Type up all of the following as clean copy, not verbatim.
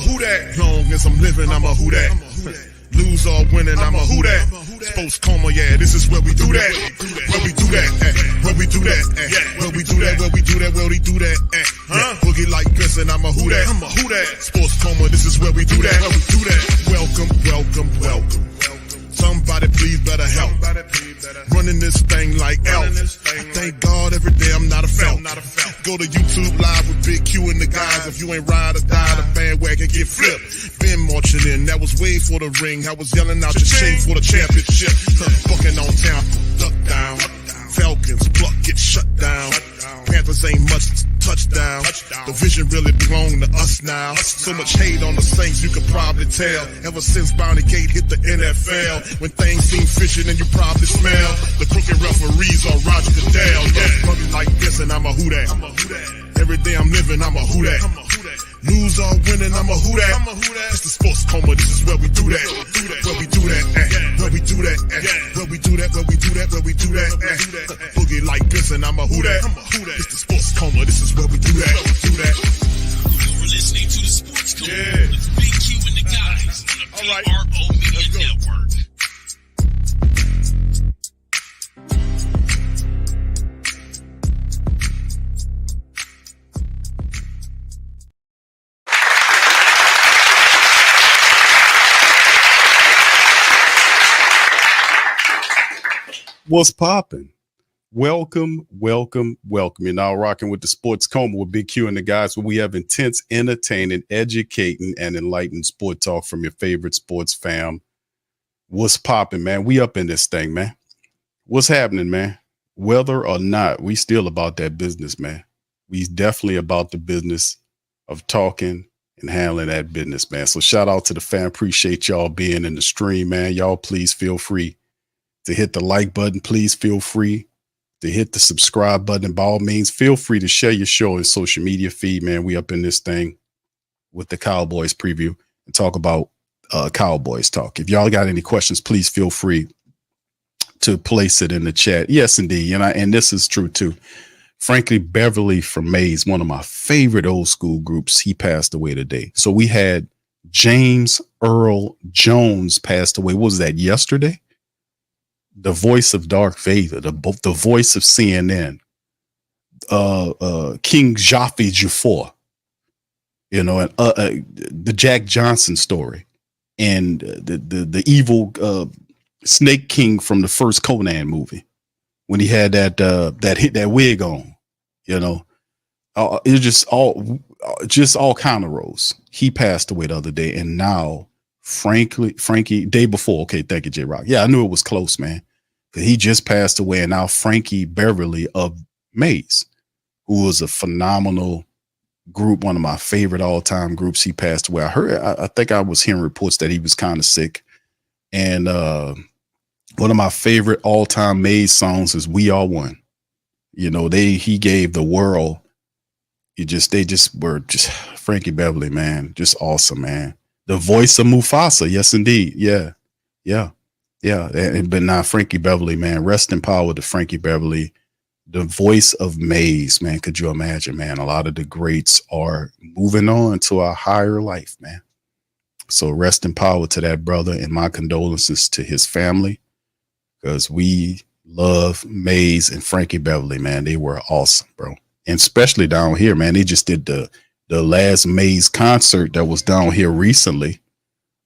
who that. Long as I'm living, I'm a who that. Lose or winning, I'm a who that. Sports Coma, yeah, this is where we do that. Where we do that, where we do that, where we do that, where we do that, where we do that. Boogie like this and I'm a who that. I'm a who that. Sports Coma, this is where we do that. Where we do that. Welcome, welcome, welcome. Somebody please better help. Running this thing like elf. I thank God every day I'm not a felt. Go to YouTube Live with Big Q and the guys. If you ain't ride or die, the bandwagon get flipped. Been marching in, that was way for the ring. I was yelling out your shame for the championship. Bucking on town, duck down. Falcons, pluck, get shut down. Panthers ain't much touchdown. The vision really belong to us now. So much hate on the Saints, you could probably tell. Ever since Bounty Gate hit the NFL, when things seem fishy and you probably smell the crooked referees or Roger Goodell. Buggy like this and I'm a who that. Every day I'm living, I'm a who that. Lose or winning, I'm a who that. It's the Sports Coma, this is where we do that. Where we do that, where we do that, where we do that, where we do that, where we do that. Boogie like this and I'm a who that. It's the Sports Coma, this is where we do that. You're listening to the Sports Coma with Big Q and the guys on the PRO Media Network. What's popping? Welcome. You're now rocking with the Sports Coma with Big Q and the guys, where we have intense, entertaining, educating, and enlightening sport talk from your favorite sports fam. What's popping, man? We up in this thing, man. What's happening, man? Whether or not, we still about that business, man. We definitely about the business of talking and handling that business, man. So shout out to the fam. Appreciate y'all being in the stream, man. Y'all please feel free to hit the like button. Please feel free to hit the subscribe button. By all means, feel free to share your show and social media feed, man. We up in this thing with the Cowboys preview and talk about Cowboys talk. If y'all got any questions, please feel free to place it in the chat. Yes, indeed. And this is true too. Frankly, Beverly from Maze, one of my favorite old school groups, he passed away today. So we had James Earl Jones passed away. What was that, yesterday? The voice of Darth Vader, the voice of CNN, King Jaffe Jafar, and the Jack Johnson story, and the evil Snake King from the first Conan movie when he had that wig on, it was just all kind of roles. He passed away the other day, and now Frankie day before. Okay, thank you, J Rock. Yeah, I knew it was close, man. He just passed away, and now Frankie Beverly of Maze, who was a phenomenal group, one of my favorite all-time groups, he passed away. I think I was hearing reports that he was kind of sick, and one of my favorite all-time Maze songs is "We Are One." He gave the world. They just were Frankie Beverly, man, just awesome, man. The voice of Mufasa. Yes, indeed. Yeah. But now Frankie Beverly, man, rest in power to Frankie Beverly, the voice of Maze, man. Could you imagine, man? A lot of the greats are moving on to a higher life, man. So rest in power to that brother, and my condolences to his family, because we love Maze and Frankie Beverly, man. They were awesome, bro. And especially down here, man. They just did the last Maze concert that was down here recently,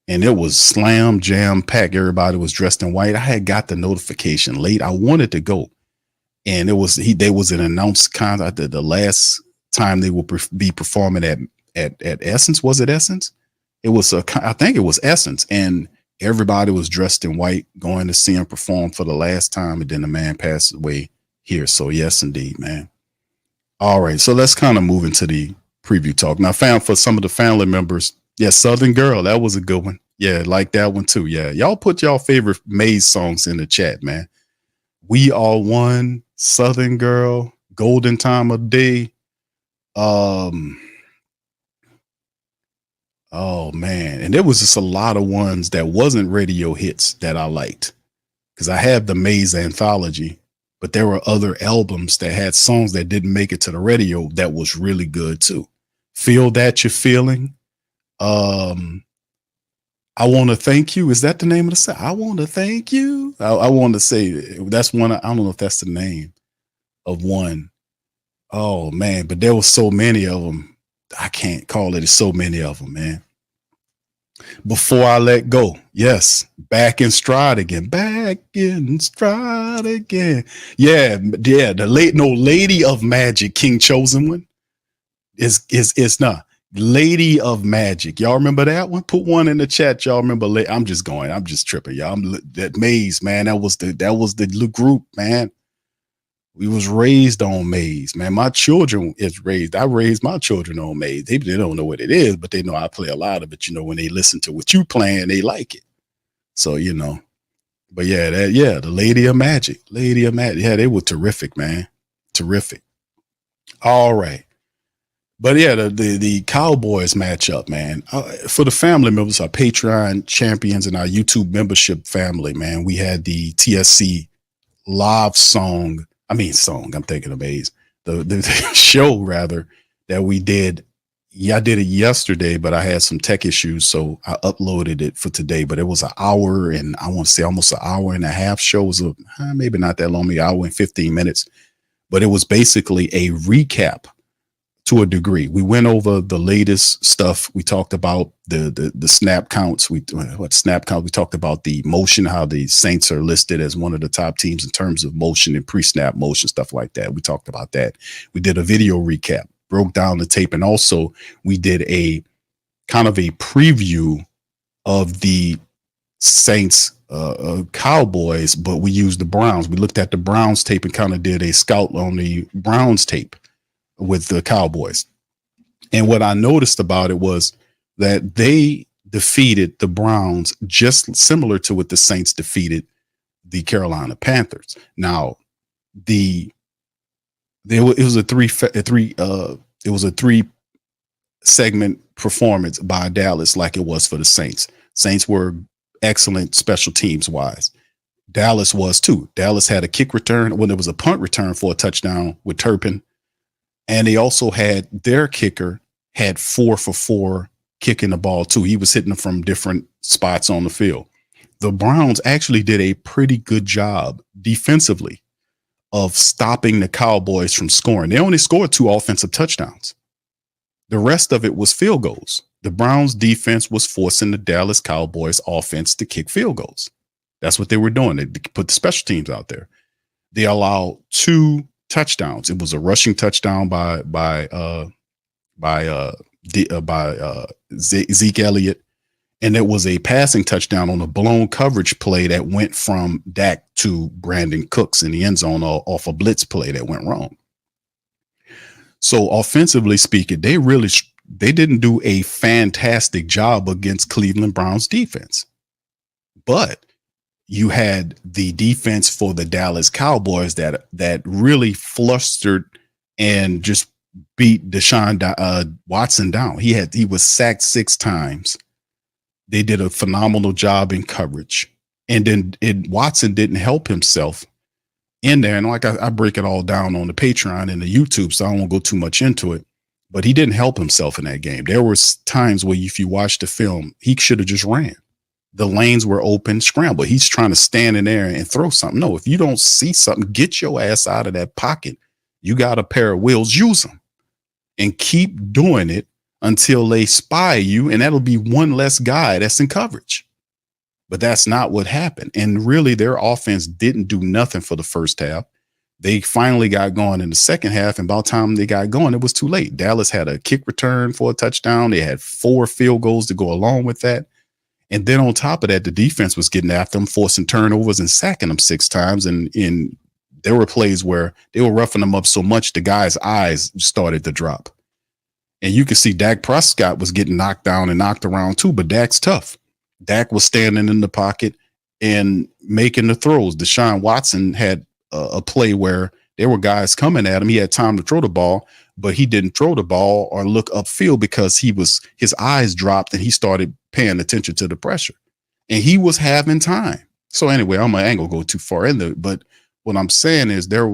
and it was slam jam packed. Everybody was dressed in white. I had got the notification late. I wanted to go, and there was an announced concert the last time they will be performing at Essence. Was it Essence? It was I think it was Essence, and everybody was dressed in white going to see him perform for the last time, and then the man passed away here. So yes, indeed, man. All right, so let's kind of move into the preview talk. Now, for some of the family members, yeah, Southern Girl, that was a good one. Yeah, like that one too. Yeah, y'all put y'all favorite Maze songs in the chat, man. We Are One, Southern Girl, Golden Time of Day. Oh man, and there was just a lot of ones that wasn't radio hits that I liked, because I have the Maze anthology, but there were other albums that had songs that didn't make it to the radio that was really good too. Feel That You're Feeling, I want to thank you. Is that the name of the song? I want to thank you. I want to say that's one. I don't know if that's the name of one. Oh man, but there was so many of them. I can't call it. It's so many of them, man. Before I let go. Yes. Back in stride again. Back in stride again. Yeah. Yeah. The Lady of Magic, King Chosen One is not Lady of Magic. Y'all remember that one? Put one in the chat. Y'all remember? I'm just tripping, y'all. That Maze, man. That was the group, man. We was raised on Maze, man. My children I raised my children on Maze. They don't know what it is, but they know I play a lot of it. You know, when they listen to what you playing, they like it. So, you know, but yeah, the Lady of Magic. Yeah, they were terrific, man. Terrific. All right. But yeah, the Cowboys matchup, man. For the family members, our Patreon champions and our YouTube membership family, man, we had the TSC live song. I'm thinking of Maze. The show rather that we did. Yeah, I did it yesterday, but I had some tech issues, so I uploaded it for today. But it was an hour and I want to say almost an hour and a half show. It was maybe not that long, maybe an hour and 15 minutes. But it was basically a recap to a degree. We went over the latest stuff. We talked about the snap counts. We talked about the motion, how the Saints are listed as one of the top teams in terms of motion and pre-snap motion, stuff like that. We talked about that. We did a video recap, broke down the tape, and also we did a kind of a preview of the Saints Cowboys, but we used the Browns. We looked at the Browns tape and kind of did a scout on the Browns tape with the Cowboys. And what I noticed about it was that they defeated the Browns just similar to what the Saints defeated the Carolina Panthers. Now, it was a three segment performance by Dallas, like it was for the Saints. Saints were excellent special teams wise. Dallas was too. Dallas had a kick return when there was a punt return for a touchdown with Turpin. And they also had their kicker had 4 for 4 kicking the ball too. He was hitting them from different spots on the field. The Browns actually did a pretty good job defensively of stopping the Cowboys from scoring. They only scored 2 offensive touchdowns. The rest of it was field goals. The Browns defense was forcing the Dallas Cowboys offense to kick field goals. That's what they were doing. They put the special teams out there. They allowed 2 touchdowns. It was a rushing touchdown by Zeke Elliott, and it was a passing touchdown on a blown coverage play that went from Dak to Brandon Cooks in the end zone off a blitz play that went wrong. So offensively speaking, they didn't do a fantastic job against Cleveland Browns defense, but you had the defense for the Dallas Cowboys that really flustered and just beat Deshaun Watson down. He was sacked 6 times. They did a phenomenal job in coverage. And then Watson didn't help himself in there. And like I break it all down on the Patreon and the YouTube, so I won't go too much into it. But he didn't help himself in that game. There were times where if you watch the film, he should have just ran. The lanes were open, scramble. He's trying to stand in there and throw something. No, if you don't see something, get your ass out of that pocket. You got a pair of wheels, use them and keep doing it until they spy you. And that'll be one less guy that's in coverage. But that's not what happened. And really, their offense didn't do nothing for the first half. They finally got going in the second half. And by the time they got going, it was too late. Dallas had a kick return for a touchdown. They had 4 field goals to go along with that. And then on top of that, the defense was getting after them, forcing turnovers and sacking them 6 times. And there were plays where they were roughing them up so much the guy's eyes started to drop. And you could see Dak Prescott was getting knocked down and knocked around too, but Dak's tough. Dak was standing in the pocket and making the throws. Deshaun Watson had a play where there were guys coming at him. He had time to throw the ball, but he didn't throw the ball or look upfield because his eyes dropped and he started paying attention to the pressure, and he was having time. So anyway, I ain't gonna go too far in there, but what I'm saying is there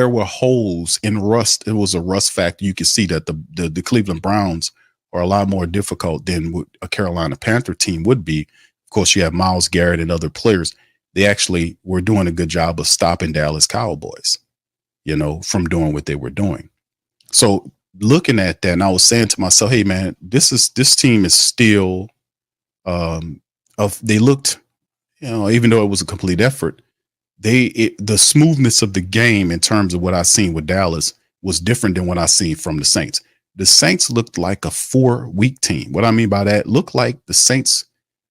were holes in rust. It was a rust factor. You can see that the Cleveland Browns or a lot more difficult than what a Carolina Panther team would be. Of course, you have Myles Garrett and other players. They actually were doing a good job of stopping Dallas Cowboys, from doing what they were doing. So looking at that, and I was saying to myself, hey man, this team is still they looked, even though it was a complete effort, the smoothness of the game in terms of what I seen with Dallas was different than what I seen from the Saints. The Saints looked like a 4-week team. What I mean by that, looked like the Saints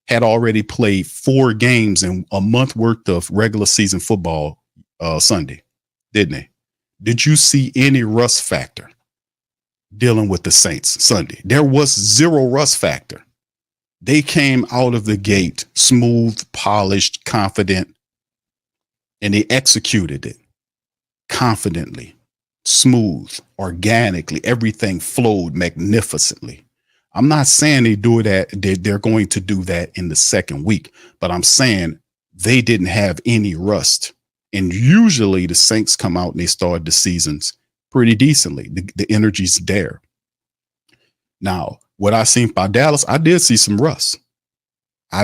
had already played 4 games and a month worth of regular season football Sunday, didn't they? Did you see any rust factor dealing with the Saints Sunday? There was zero rust factor. They came out of the gate smooth, polished, confident, and they executed it confidently, smooth, organically. Everything flowed magnificently. I'm not saying they're going to do that in the second week, but I'm saying they didn't have any rust. And usually the Saints come out and they start the seasons pretty decently. The energy's there. Now, what I seen by Dallas, I did see some rust. And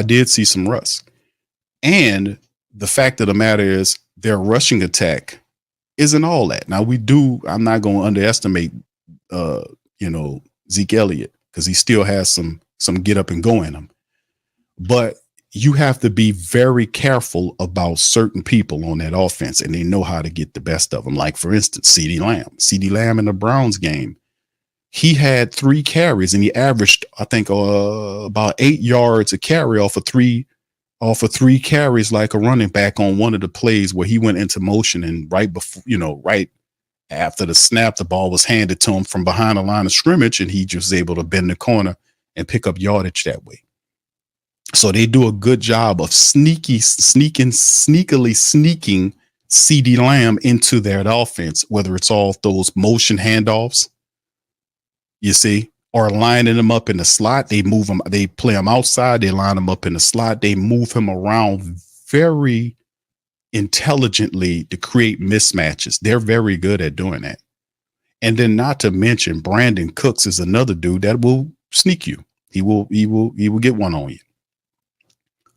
the fact of the matter is their rushing attack isn't all that. Now I'm not going to underestimate, Zeke Elliott, because he still has some get up and go in him. But you have to be very careful about certain people on that offense, and they know how to get the best of them. Like, for instance, CeeDee Lamb in the Browns game, he had 3 carries and he averaged, I think, about 8 yards a carry off of three carries, like a running back on one of the plays where he went into motion, and right after the snap, the ball was handed to him from behind the line of scrimmage, and he just was able to bend the corner and pick up yardage that way. So they do a good job of sneakily sneaking CeeDee Lamb into their offense, whether it's all those motion handoffs, you see, or lining them up in the slot. They move them, they play them outside, they line them up in the slot, they move him around very intelligently to create mismatches. They're very good at doing that. And then, not to mention, Brandon Cooks is another dude that will sneak you. He will get one on you.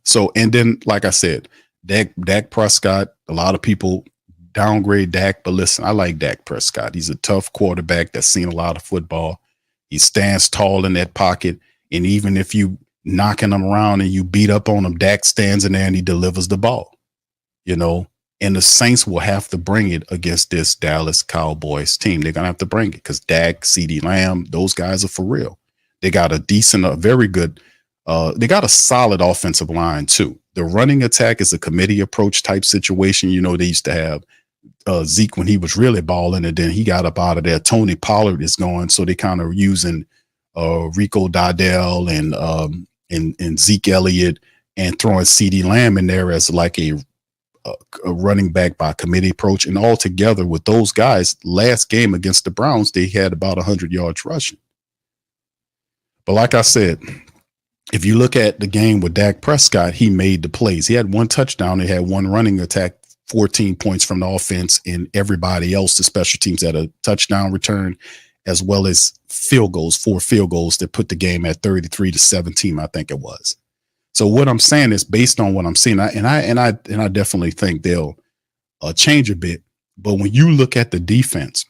So, and then, like I said, Dak Prescott, a lot of people downgrade Dak, but listen, I like Dak Prescott. He's a tough quarterback that's seen a lot of football. He stands tall in that pocket. And even if you knocking him around and you beat up on him, Dak stands in there and he delivers the ball, and the Saints will have to bring it against this Dallas Cowboys team. They're going to have to bring it because Dak, CeeDee Lamb, those guys are for real. They got very good, they got a solid offensive line too. The running attack is a committee approach type situation. They used to have Zeke when he was really balling, and then he got up out of there. Tony Pollard is going, so they kind of using Rico Dardell and Zeke Elliott and throwing CeeDee Lamb in there as like a running back by committee approach. And all together with those guys, last game against the Browns, they had about 100 yards rushing. But like I said, if you look at the game with Dak Prescott, he made the plays. He had 1 touchdown. He had 1 running attack, 14 points from the offense, and everybody else, the special teams, had a touchdown return, as well as 4 field goals that put the game at 33-17, I think it was. So what I'm saying is, based on what I'm seeing, I definitely think they'll change a bit. But when you look at the defense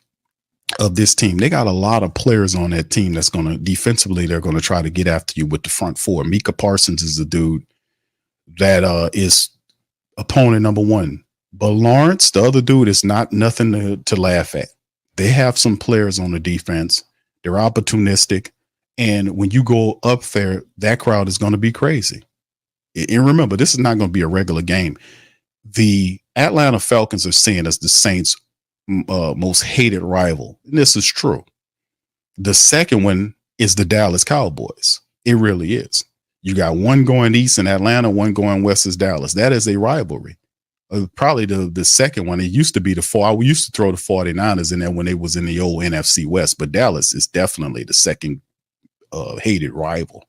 of this team, they got a lot of players on that team that's going to defensively, they're going to try to get after you with the front 4. Micah Parsons is the dude that is opponent number 1. But Lawrence, the other dude, is nothing to laugh at. They have some players on the defense. They're opportunistic. And when you go up there, that crowd is going to be crazy. And remember, this is not going to be a regular game. The Atlanta Falcons are seen as the Saints' most hated rival. And this is true. The second one is the Dallas Cowboys. It really is. You got one going east in Atlanta, one going west is Dallas. That is a rivalry. Probably the second one. It used to be we used to throw the 49ers in there when they was in the old NFC West, but Dallas is definitely the second hated rival.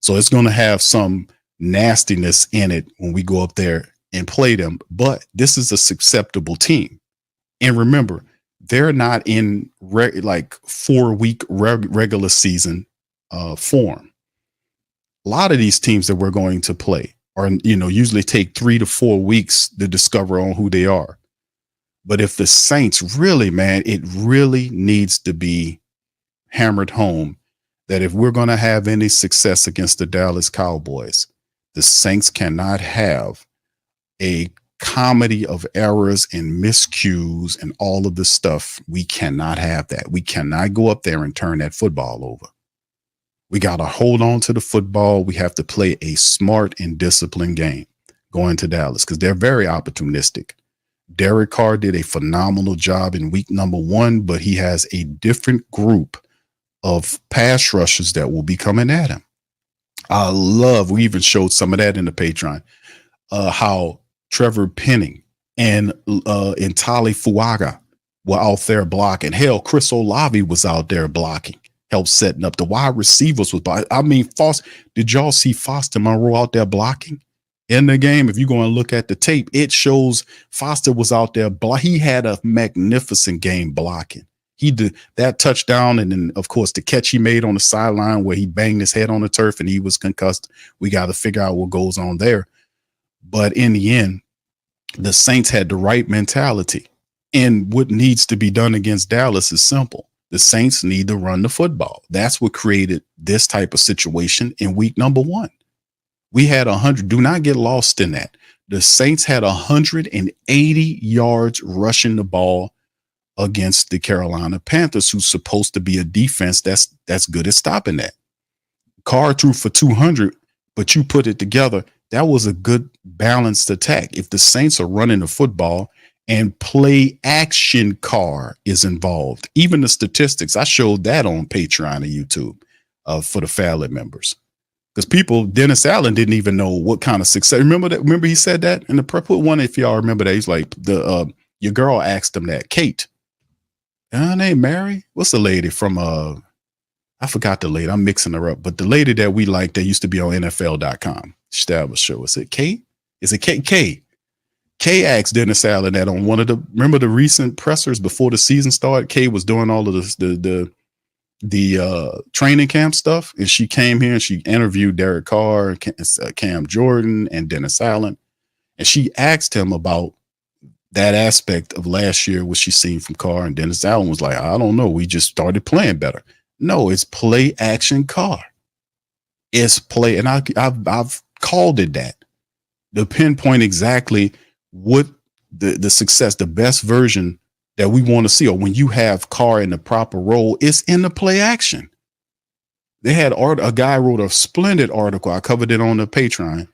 So it's going to have some nastiness in it when we go up there and play them. But this is a susceptible team. And remember, they're not in 4-week regular season form. A lot of these teams that we're going to play are, usually take 3 to 4 weeks to discover on who they are. But if the Saints really, man, it really needs to be hammered home that if we're going to have any success against the Dallas Cowboys, the Saints cannot have a comedy of errors and miscues and all of this stuff. We cannot have that. We cannot go up there and turn that football over. We got to hold on to the football. We have to play a smart and disciplined game going to Dallas because they're very opportunistic. Derek Carr did a phenomenal job in week number 1, but he has a different group of pass rushers that will be coming at him. We even showed some of that in the Patreon, how Trevor Penning and Tali Fuaga were out there blocking. Hell, Chris Olave was out there blocking, helped setting up. The wide receivers was, Foster. Did y'all see Foster Monroe out there blocking in the game? If you go and look at the tape, it shows Foster was out there. He had a magnificent game blocking. He did that touchdown. And then, of course, the catch he made on the sideline where he banged his head on the turf and he was concussed. We got to figure out what goes on there. But in the end, the Saints had the right mentality. And what needs to be done against Dallas is simple. The Saints need to run the football. That's what created this type of situation in week number 1. We had 100. Do not get lost in that. The Saints had 180 yards rushing the ball against the Carolina Panthers, who's supposed to be a defense that's good at stopping that. Carr threw for 200, but you put it together. That was a good balanced attack. If the Saints are running the football and play action Carr is involved, even the statistics, I showed that on Patreon and YouTube for the Fallon members. Because Dennis Allen didn't even know what kind of success. Remember he said that in the prep one. If y'all remember that, he's like your girl asked him that. Kate, her name Mary. What's the lady from? I forgot the lady. I'm mixing her up. But the lady that we like that used to be on NFL.com. Established show. Is it Kate? Is it Kate? Kay asked Dennis Allen that on one of remember the recent pressers before the season started. Kay was doing all of the training camp stuff, and she came here and she interviewed Derek Carr, Cam Jordan, and Dennis Allen, and she asked him about that aspect of last year, what she seen from Carr, and Dennis Allen was like, I don't know, we just started playing better. No, it's play action Carr. It's play, and I've called it that. To pinpoint exactly what the success, the best version that we want to see, or when you have Carr in the proper role, it's in the play action. They had a guy wrote a splendid article. I covered it on the Patreon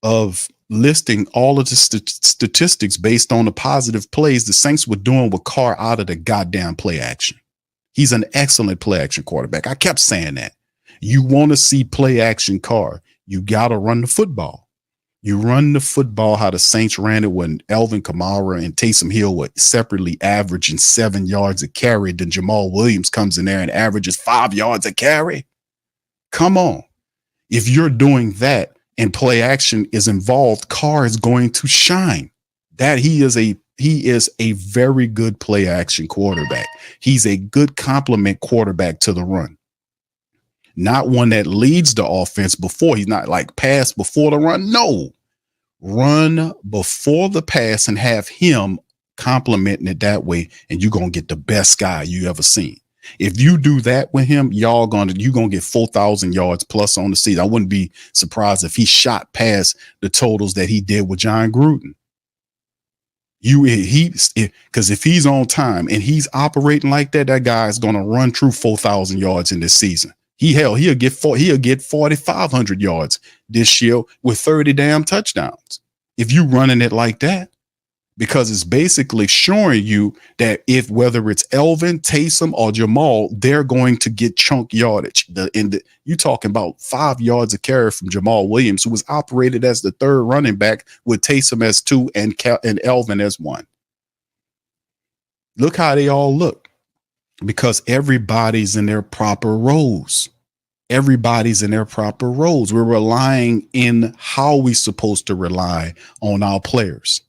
of listing all of the statistics based on the positive plays the Saints were doing with Carr out of the goddamn play action. He's an excellent play action quarterback. I kept saying that. You want to see play action Carr, you got to run the football. You run the football how the Saints ran it when Alvin Kamara and Taysom Hill were separately averaging 7 yards a carry. Then Jamal Williams comes in there and averages 5 yards a carry. Come on. If you're doing that and play action is involved, Carr is going to shine. That he is a very good play action quarterback. He's a good complement quarterback to the run. Not one that leads the offense before. He's not like pass before the run. No, run before the pass and have him complementing it that way. And you're going to get the best guy you ever seen. If you do that with him, you're going to get 4,000 yards plus on the season. I wouldn't be surprised if he shot past the totals that he did with John Gruden. Because if he's on time and he's operating like that, that guy is going to run through 4,000 yards in this season. He'll get 4,500 yards this year with 30 damn touchdowns. If you running it like that, because it's basically showing you that whether it's Elvin, Taysom, or Jamal, they're going to get chunk yardage. You talking about 5 yards a carry from Jamal Williams, who was operated as the third running back with Taysom as 2 and Elvin as 1. Look how they all look. Because everybody's in their proper roles. Everybody's in their proper roles. We're relying in how we're supposed to rely on our players.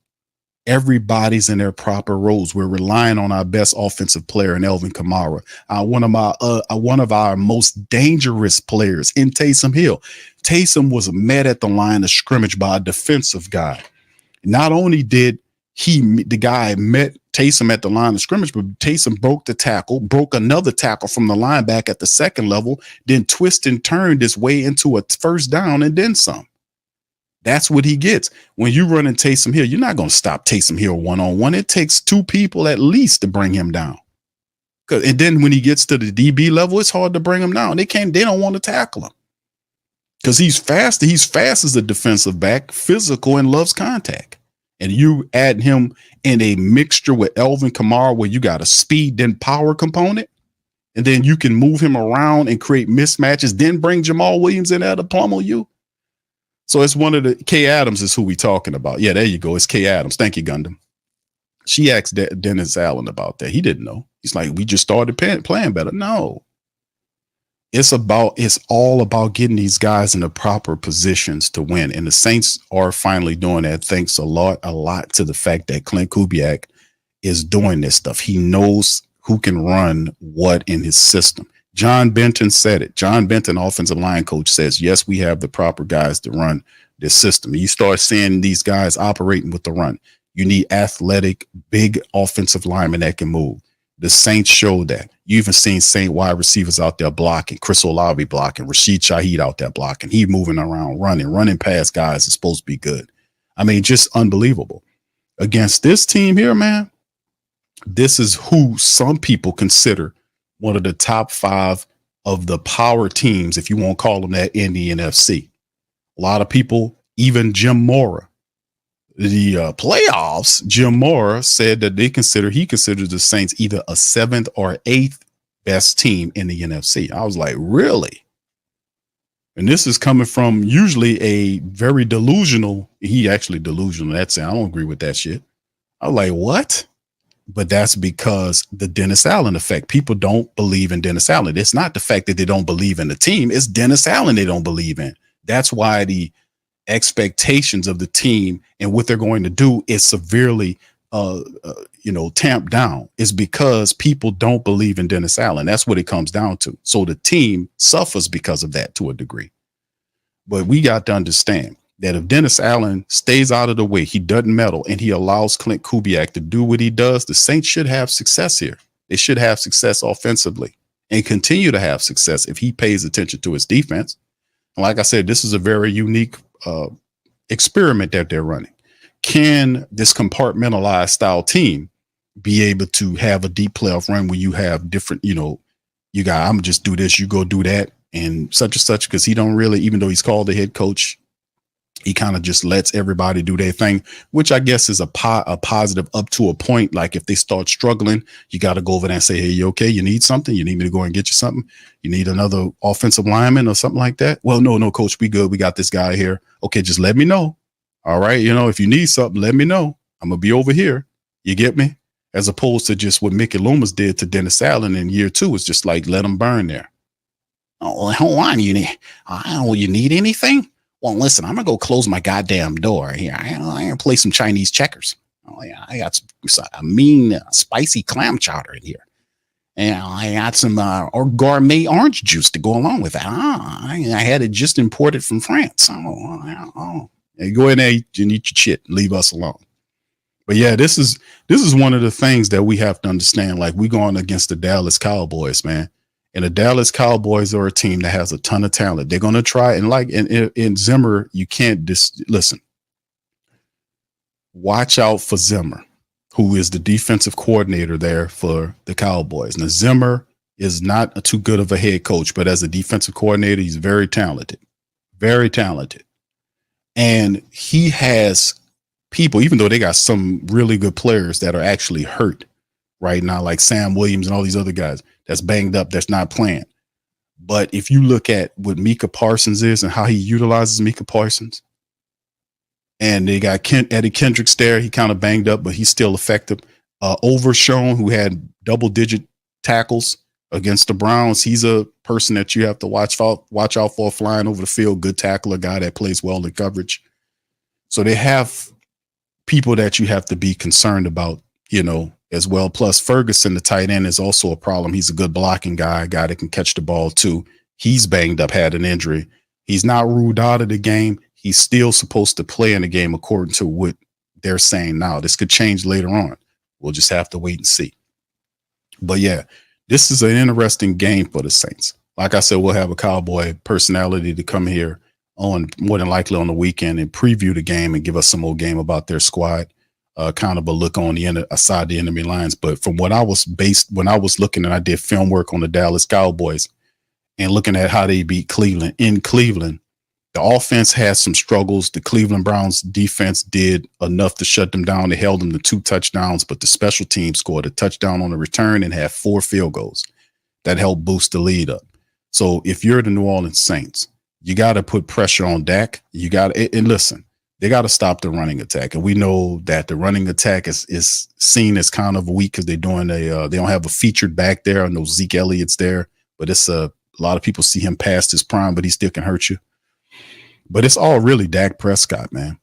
Everybody's in their proper roles. We're relying on our best offensive player in Alvin Kamara, one of our most dangerous players in Taysom Hill. Taysom was met at the line of scrimmage by a defensive guy. Not only did the guy met Taysom at the line of scrimmage, but Taysom broke the tackle, broke another tackle from the linebacker at the second level, then twisted and turned his way into a first down and then some. That's what he gets. When you run in Taysom Hill, you're not going to stop Taysom Hill one-on-one. It takes two people at least to bring him down. And then when he gets to the DB level, it's hard to bring him down. They don't want to tackle him because he's fast. He's fast as a defensive back, physical, and loves contact. And you add him in a mixture with Alvin Kamara where you got a speed then power component, and then you can move him around and create mismatches, then bring Jamal Williams in there to pummel you. So it's one of the Kay Adams is who we talking about. Yeah, there you go. It's Kay Adams. Thank you, Gundam. She asked Dennis Allen about that. He didn't know. He's like, we just started playing better. No, it's all about getting these guys in the proper positions to win. And the Saints are finally doing that. Thanks a lot to the fact that Clint Kubiak is doing this stuff. He knows who can run what in his system. John Benton said it. John Benton, offensive line coach, says, yes, we have the proper guys to run this system. You start seeing these guys operating with the run. You need athletic, big offensive linemen that can move. The Saints showed that. You even seen Saint wide receivers out there blocking, Chris Olave blocking, Rashid Shaheed out there blocking. He moving around, running past guys is supposed to be good. I mean, just unbelievable. Against this team here, man, this is who some people consider one of the top 5 of the power teams, if you won't call them that, in the NFC. A lot of people, even Jim Mora, the playoffs, Jim Mora said that he considers the Saints either a 7th or 8th best team in the NFC. I was like, really? And this is coming from usually a very delusional. He actually delusional. I don't agree with that shit. I was like, what? But that's because the Dennis Allen effect. People don't believe in Dennis Allen. It's not the fact that they don't believe in the team. It's Dennis Allen they don't believe in. That's why the expectations of the team and what they're going to do is severely, tamped down. Is because people don't believe in Dennis Allen. That's what it comes down to. So the team suffers because of that to a degree. But we got to understand that if Dennis Allen stays out of the way, he doesn't meddle, and he allows Clint Kubiak to do what he does, the Saints should have success here. They should have success offensively and continue to have success if he pays attention to his defense. And like I said, this is a very unique experiment that they're running. Can this compartmentalized style team be able to have a deep playoff run where you have different, I'm gonna just do this, you go do that, and such, because he don't really, even though he's called the head coach, he kind of just lets everybody do their thing, which I guess is a positive up to a point. Like if they start struggling, you got to go over there and say, hey, you okay? You need something? You need me to go and get you something? You need another offensive lineman or something like that? Well, no, coach, we good. We got this guy here. Okay, just let me know. All right. If you need something, let me know. I'm going to be over here. You get me? As opposed to just what Mickey Loomis did to Dennis Allen in year 2. It's just like, let him burn there. Oh, hold on. You need anything? Well, listen, I'm going to go close my goddamn door here. I'm going to play some Chinese checkers. Oh, yeah, I got a mean, spicy clam chowder in here. And I got some gourmet orange juice to go along with that. I had it just imported from France. Hey, go ahead and eat your shit. Leave us alone. But yeah, this is one of the things that we have to understand. Like, we going against the Dallas Cowboys, man. And the Dallas Cowboys are a team that has a ton of talent. They're going to try. And like in Zimmer, you can't listen. Watch out for Zimmer, who is the defensive coordinator there for the Cowboys. Now, Zimmer is not too good of a head coach, but as a defensive coordinator, he's very talented. Very talented. And he has people, even though they got some really good players that are actually hurt right now, like Sam Williams and all these other guys that's banged up, that's not playing. But if you look at what Micah Parsons is and how he utilizes Micah Parsons, and they got Eddie Kendricks there, he kind of banged up, but he's still effective. Overshown, who had double-digit tackles against the Browns, he's a person that you have to watch out for flying over the field. Good tackler, guy that plays well in coverage. So they have people that you have to be concerned about, as well. Plus Ferguson, the tight end, is also a problem. He's a good blocking guy, a guy that can catch the ball too. He's banged up, had an injury. He's not ruled out of the game. He's still supposed to play in the game according to what they're saying now. This could change later on. We'll just have to wait and see. But yeah, this is an interesting game for the Saints. Like I said, we'll have a Cowboy personality to come here on more than likely on the weekend and preview the game and give us some more game about their squad. Kind of a look on the end aside the enemy lines. But from what I was when I was looking and I did film work on the Dallas Cowboys and looking at how they beat Cleveland in Cleveland, the offense had some struggles. The Cleveland Browns defense did enough to shut them down. They held them to 2 touchdowns, but the special team scored a touchdown on the return and had 4 field goals that helped boost the lead up. So if you're the New Orleans Saints, you got to put pressure on Dak. You got to, and listen, they got to stop the running attack. And we know that the running attack is seen as kind of weak because they're doing they don't have a featured back there. I know Zeke Elliott's there, but it's a lot of people see him past his prime, but he still can hurt you. But it's all really Dak Prescott, man.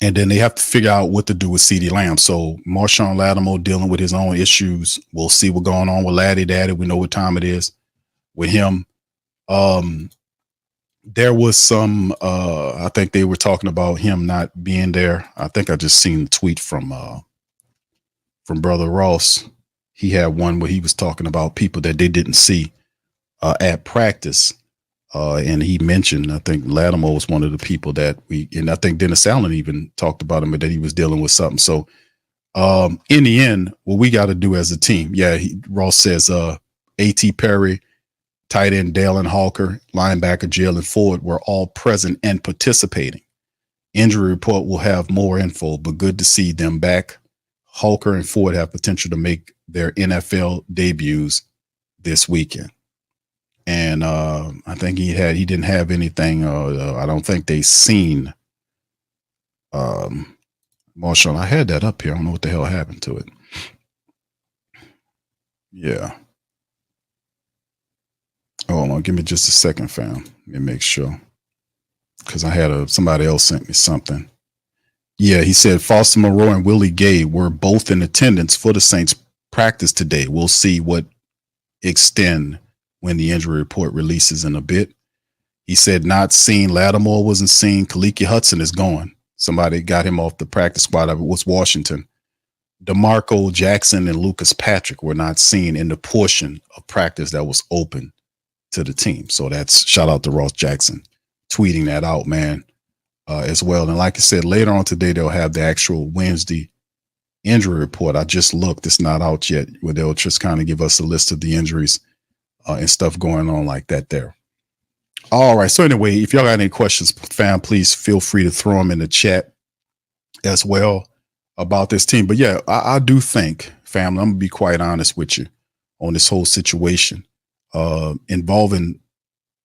And then they have to figure out what to do with CeeDee Lamb. So Marshawn Lattimore dealing with his own issues. We'll see what's going on with Laddie Daddy. We know what time it is with him. There was some, I think they were talking about him not being there. I think I just seen the tweet from Brother Ross. He had one where he was talking about people that they didn't see at practice. And he mentioned, I think Lattimore was one of the people that and I think Dennis Allen even talked about him, that he was dealing with something. So in the end, what we got to do as a team, Ross says A.T. Perry, tight end Dalen Hawker, linebacker Jalen Ford were all present and participating. Injury report will have more info, but good to see them back. Hawker and Ford have potential to make their NFL debuts this weekend. And I think he didn't have anything. I don't think they seen Marshall. I had that up here. I don't know what the hell happened to it. Yeah. Hold on, give me just a second, fam. Let me make sure. Because I had somebody else sent me something. Yeah, he said Foster Moreau and Willie Gay were both in attendance for the Saints practice today. We'll see what extend when the injury report releases in a bit. He said not seen. Lattimore wasn't seen. Kaliki Hudson is gone. Somebody got him off the practice squad. It was Washington. DeMarco Jackson and Lucas Patrick were not seen in the portion of practice that was open to the team. So that's shout out to Ross Jackson tweeting that out, man, as well. And like I said, later on today, they'll have the actual Wednesday injury report. I just looked. It's not out yet, where they'll just kind of give us a list of the injuries and stuff going on like that there. All right. So anyway, if y'all got any questions, fam, please feel free to throw them in the chat as well about this team. But yeah, I do think, family, I'm gonna be quite honest with you on this whole situation involving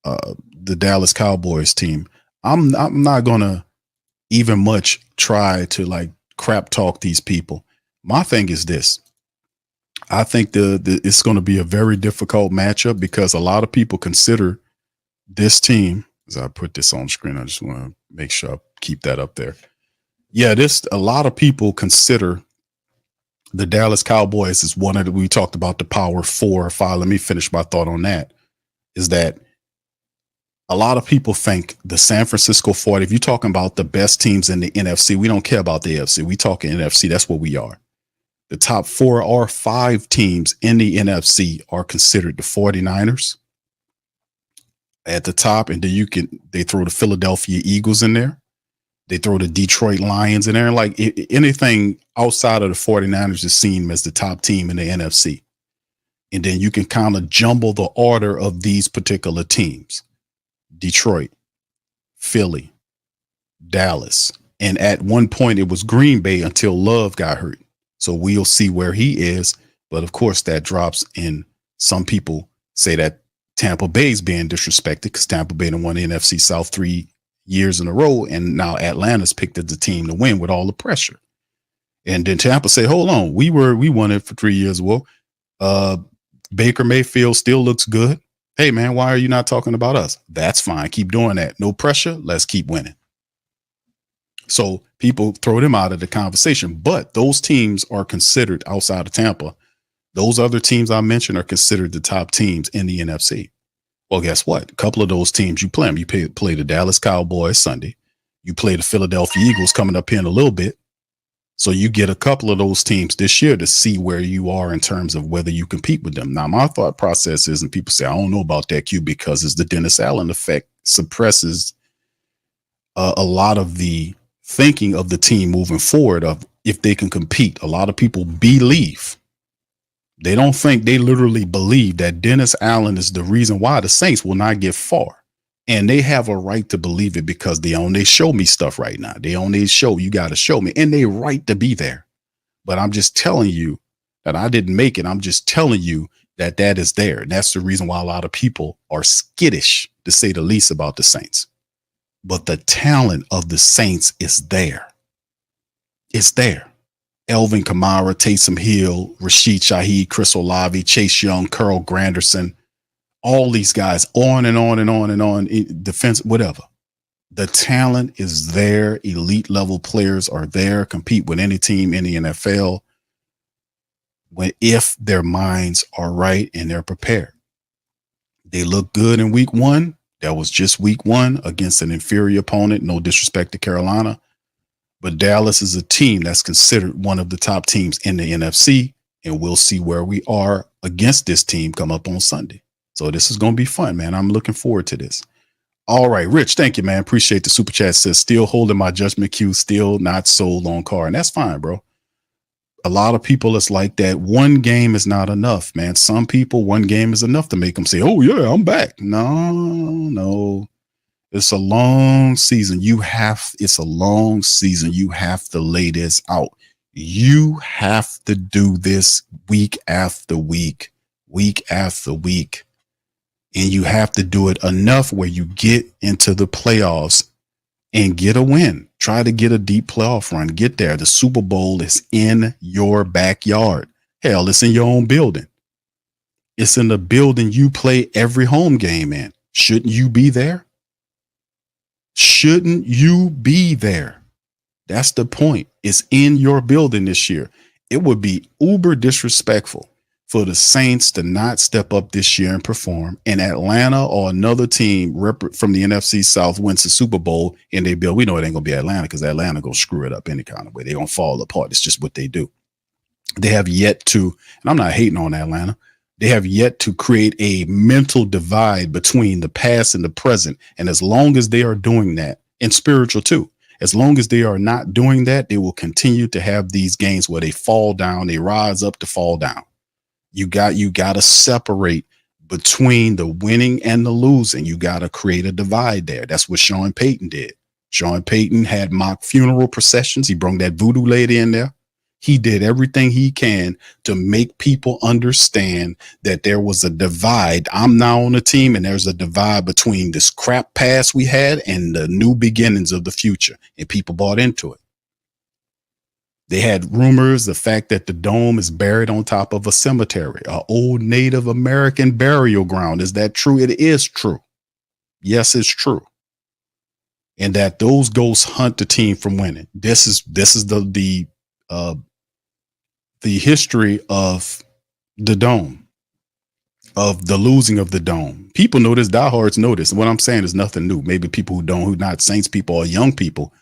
the Dallas Cowboys team. I'm not gonna even much try to like crap talk these people. My thing is this. I think it's going to be a very difficult matchup because a lot of people consider this team, as I put this on screen, I just want to make sure I keep that up there. Yeah, a lot of people consider the Dallas Cowboys as one of we talked about the Power 4 or 5. Let me finish my thought on that. Is that a lot of people think the San Francisco 40, if you're talking about the best teams in the NFC, we don't care about the AFC. We talking NFC. That's what we are. The top 4 or 5 teams in the NFC are considered the 49ers at the top. And then they throw the Philadelphia Eagles in there. They throw the Detroit Lions in there. And like anything outside of the 49ers is seen as the top team in the NFC. And then you can kind of jumble the order of these particular teams. Detroit, Philly, Dallas. And at one point it was Green Bay until Love got hurt. So we'll see where he is. But of course, that drops in. Some people say that Tampa Bay is being disrespected because Tampa Bay won the NFC South 3 years in a row. And now Atlanta's picked as the team to win with all the pressure. And then Tampa say, hold on, we won it for 3 years. Well, Baker Mayfield still looks good. Hey, man, why are you not talking about us? That's fine. Keep doing that. No pressure. Let's keep winning. So people throw them out of the conversation, but those teams are considered outside of Tampa. Those other teams I mentioned are considered the top teams in the NFC. Well, guess what? A couple of those teams you play them. You play the Dallas Cowboys Sunday. You play the Philadelphia Eagles coming up here in a little bit. So you get a couple of those teams this year to see where you are in terms of whether you compete with them. Now, my thought process is, and people say, I don't know about that, Q, because it's the Dennis Allen effect suppresses a lot of the thinking of the team moving forward of if they can compete. A lot of people believe. They don't think, they literally believe that Dennis Allen is the reason why the Saints will not get far. And they have a right to believe it because they show me stuff right now. They on their show, you got to show me. And they right to be there. But I'm just telling you that I didn't make it. I'm just telling you that is there. And that's the reason why a lot of people are skittish, to say the least, about the Saints. But the talent of the Saints is there. It's there. Elvin Kamara, Taysom Hill, Rashid Shaheed, Chris Olave, Chase Young, Carl Granderson, all these guys, on and on and on and on, defense, whatever. The talent is there. Elite level players are there, compete with any team in the NFL if their minds are right and they're prepared. They look good in week 1. That was just week 1 against an inferior opponent. No disrespect to Carolina. But Dallas is a team that's considered one of the top teams in the NFC, and we'll see where we are against this team come up on Sunday. So this is going to be fun, man. I'm looking forward to this. All right, Rich, thank you, man. Appreciate the super chat. Says, still holding my judgment queue, still not sold on Carr. And that's fine, bro. A lot of people, it's like that. One game is not enough, man. Some people, one game is enough to make them say, oh, yeah, I'm back. No. It's a long season. It's a long season. You have to lay this out. You have to do this week after week, week after week. And you have to do it enough where you get into the playoffs and get a win. Try to get a deep playoff run. Get there. The Super Bowl is in your backyard. Hell, it's in your own building. It's in the building you play every home game in. Shouldn't you be there? Shouldn't you be there? That's the point. It's in your building this year. It would be uber disrespectful for the Saints to not step up this year and perform, and Atlanta or another team from the NFC South wins the Super Bowl and they build. We know it ain't going to be Atlanta because Atlanta going to screw it up any kind of way. They're going to fall apart. It's just what they do. They have yet to, and I'm not hating on Atlanta, they have yet to create a mental divide between the past and the present. And as long as they are doing that, and spiritual too, as long as they are not doing that, they will continue to have these games where they fall down, they rise up to fall down. You got to separate between the winning and the losing. You got to create a divide there. That's what Sean Payton did. Sean Payton had mock funeral processions. He brought that voodoo lady in there. He did everything he can to make people understand that there was a divide. I'm now on the team, and there's a divide between this crap past we had and the new beginnings of the future. And people bought into it. They had rumors, the fact that the dome is buried on top of a cemetery, an old Native American burial ground. Is that true? It is true. Yes, it's true. And that those ghosts hunt the team from winning. This is the history of the dome, of the losing of the dome. People know this, diehards know this. What I'm saying is nothing new. Maybe people who not Saints people or young people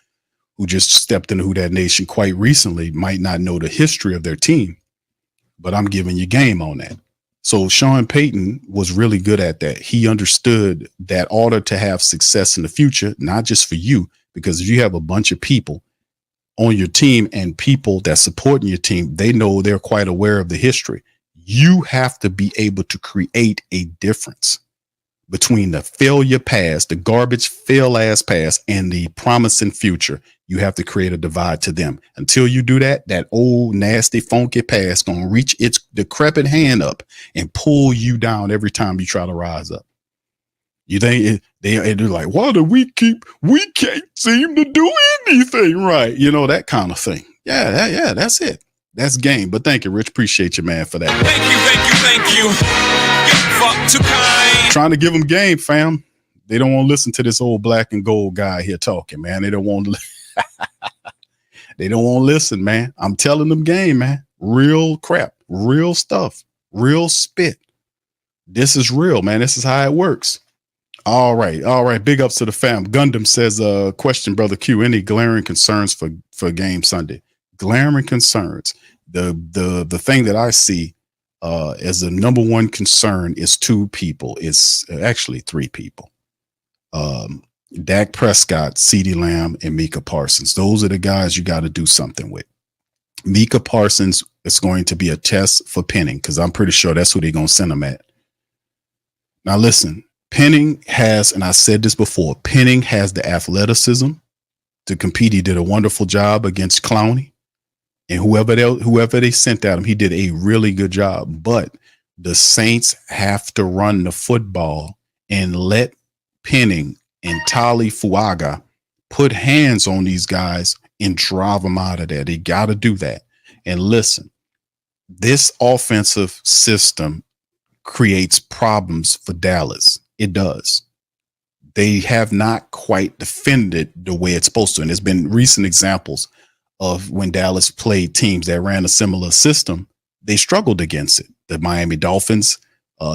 who just stepped into Who Dat Nation quite recently might not know the history of their team, but I'm giving you game on that. So Sean Payton was really good at that. He understood that in order to have success in the future, not just for you, because if you have a bunch of people on your team and people that supporting your team, they know, they're quite aware of the history. You have to be able to create a difference between the failure past, the garbage fail ass past, and the promising future. You have to create a divide to them. Until you do that, that old nasty funky past gonna reach its decrepit hand up and pull you down every time you try to rise up. You think they're like, why do we can't seem to do anything right? You know, that kind of thing. Yeah, that's it. That's game. But thank you, Rich. Appreciate you, man, for that. Thank you. Fuck too kind. Trying to give them game, fam. They don't want to listen to this old black and gold guy here talking, man. They don't want to. They don't want to listen, man. I'm telling them game, man. Real crap, real stuff, real spit. This is real, man. This is how it works. All right. All right. Big ups to the fam. Gundam says, question, Brother Q, any glaring concerns for game Sunday? Glaring concerns. The thing that I see as the number one concern is two people. It's actually three people. Dak Prescott, CeeDee Lamb, and Micah Parsons. Those are the guys you got to do something with. Micah Parsons is going to be a test for Penning because I'm pretty sure that's who they're going to send him at. Now, listen, Penning has, and I said this before, Penning has the athleticism to compete. He did a wonderful job against Clowney. And whoever they sent at him, he did a really good job. But the Saints have to run the football and let Penning and Tali Fuaga put hands on these guys and drive them out of there. They got to do that. And listen, this offensive system creates problems for Dallas. It does. They have not quite defended the way it's supposed to. And there's been recent examples of when Dallas played teams that ran a similar system. They struggled against it. The Miami Dolphins,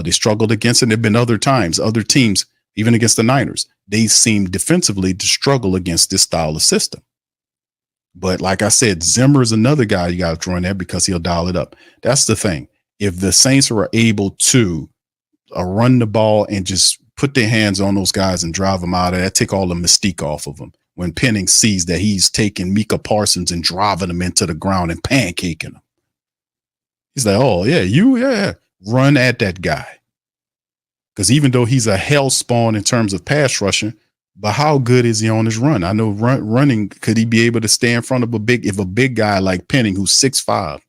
they struggled against it. There have been other times, other teams, even against the Niners, they seem defensively to struggle against this style of system. But like I said, Zimmer is another guy you got to throw in there because he'll dial it up. That's the thing. If the Saints are able to run the ball and just put their hands on those guys and drive them out of that, take all the mystique off of them. When Penning sees that he's taking Micah Parsons and driving him into the ground and pancaking him, he's like, oh, yeah, run at that guy. Because even though he's a hell spawn in terms of pass rushing, but how good is he on his run? I know running, could he be able to stay in front of a big guy like Penning, who's 6'5"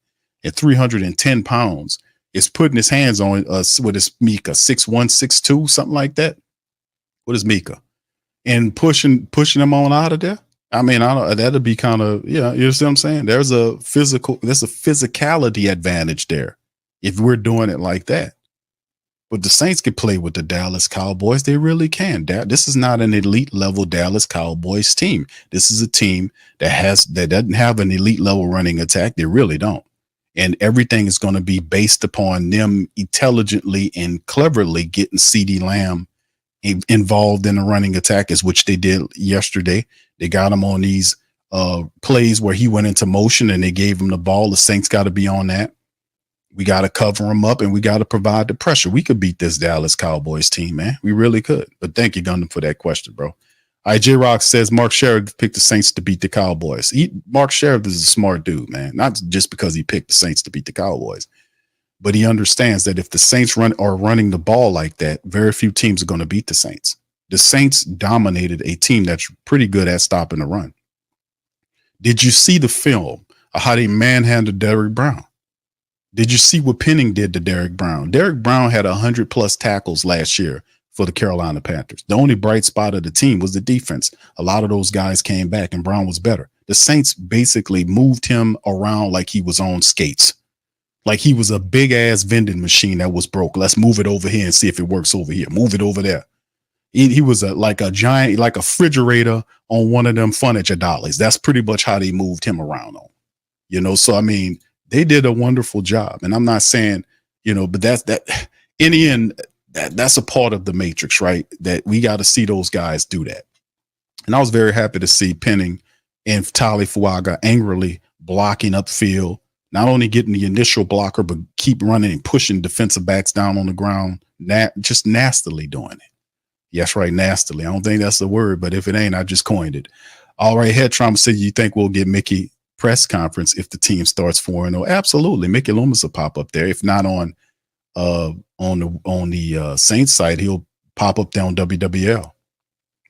and 310 pounds, is putting his hands on what is Micah, 6'1", 6'2", something like that? What is Micah? And pushing him on out of there? I mean, that'll be kind of, you know what I'm saying? There's a physicality advantage there if we're doing it like that. But the Saints can play with the Dallas Cowboys. They really can. This is not an elite level Dallas Cowboys team. This is a team that doesn't have an elite level running attack. They really don't. And everything is going to be based upon them intelligently and cleverly getting CeeDee Lamb involved in the running attack, is which they did yesterday. They got him on these plays where he went into motion and they gave him the ball. The Saints got to be on that. We got to cover him up and we got to provide the pressure. We could beat this Dallas Cowboys team, man. We really could. But thank you, Gundam, for that question, bro. All right, J-Rock says Mark Sheriff picked the Saints to beat the Cowboys. Mark Sheriff is a smart dude, man. Not just because he picked the Saints to beat the Cowboys, but he understands that if the Saints are running the ball like that, very few teams are going to beat the Saints. The Saints dominated a team that's pretty good at stopping the run. Did you see the film of how they manhandled Derrick Brown? Did you see what Penning did to Derrick Brown? Derrick Brown had 100+ tackles last year for the Carolina Panthers. The only bright spot of the team was the defense. A lot of those guys came back and Brown was better. The Saints basically moved him around like he was on skates, like he was a big ass vending machine that was broke. Let's move it over here and see if it works over here. Move it over there. He was like a giant, like a refrigerator on one of them furniture dollies. That's pretty much how they moved him around on, So, I mean, they did a wonderful job. And I'm not saying, but that in the end, that's a part of the matrix, right? That we got to see those guys do that. And I was very happy to see Penning and Tali Fuaga angrily blocking upfield, not only getting the initial blocker, but keep running and pushing defensive backs down on the ground, just nastily doing it. Yes, right, nastily. I don't think that's the word, but if it ain't, I just coined it. All right, Head Trauma said, you think we'll get Mickey press conference if the team starts 4-0? Absolutely. Mickey Loomis will pop up there. If not on the Saints side, he'll pop up there on WWL.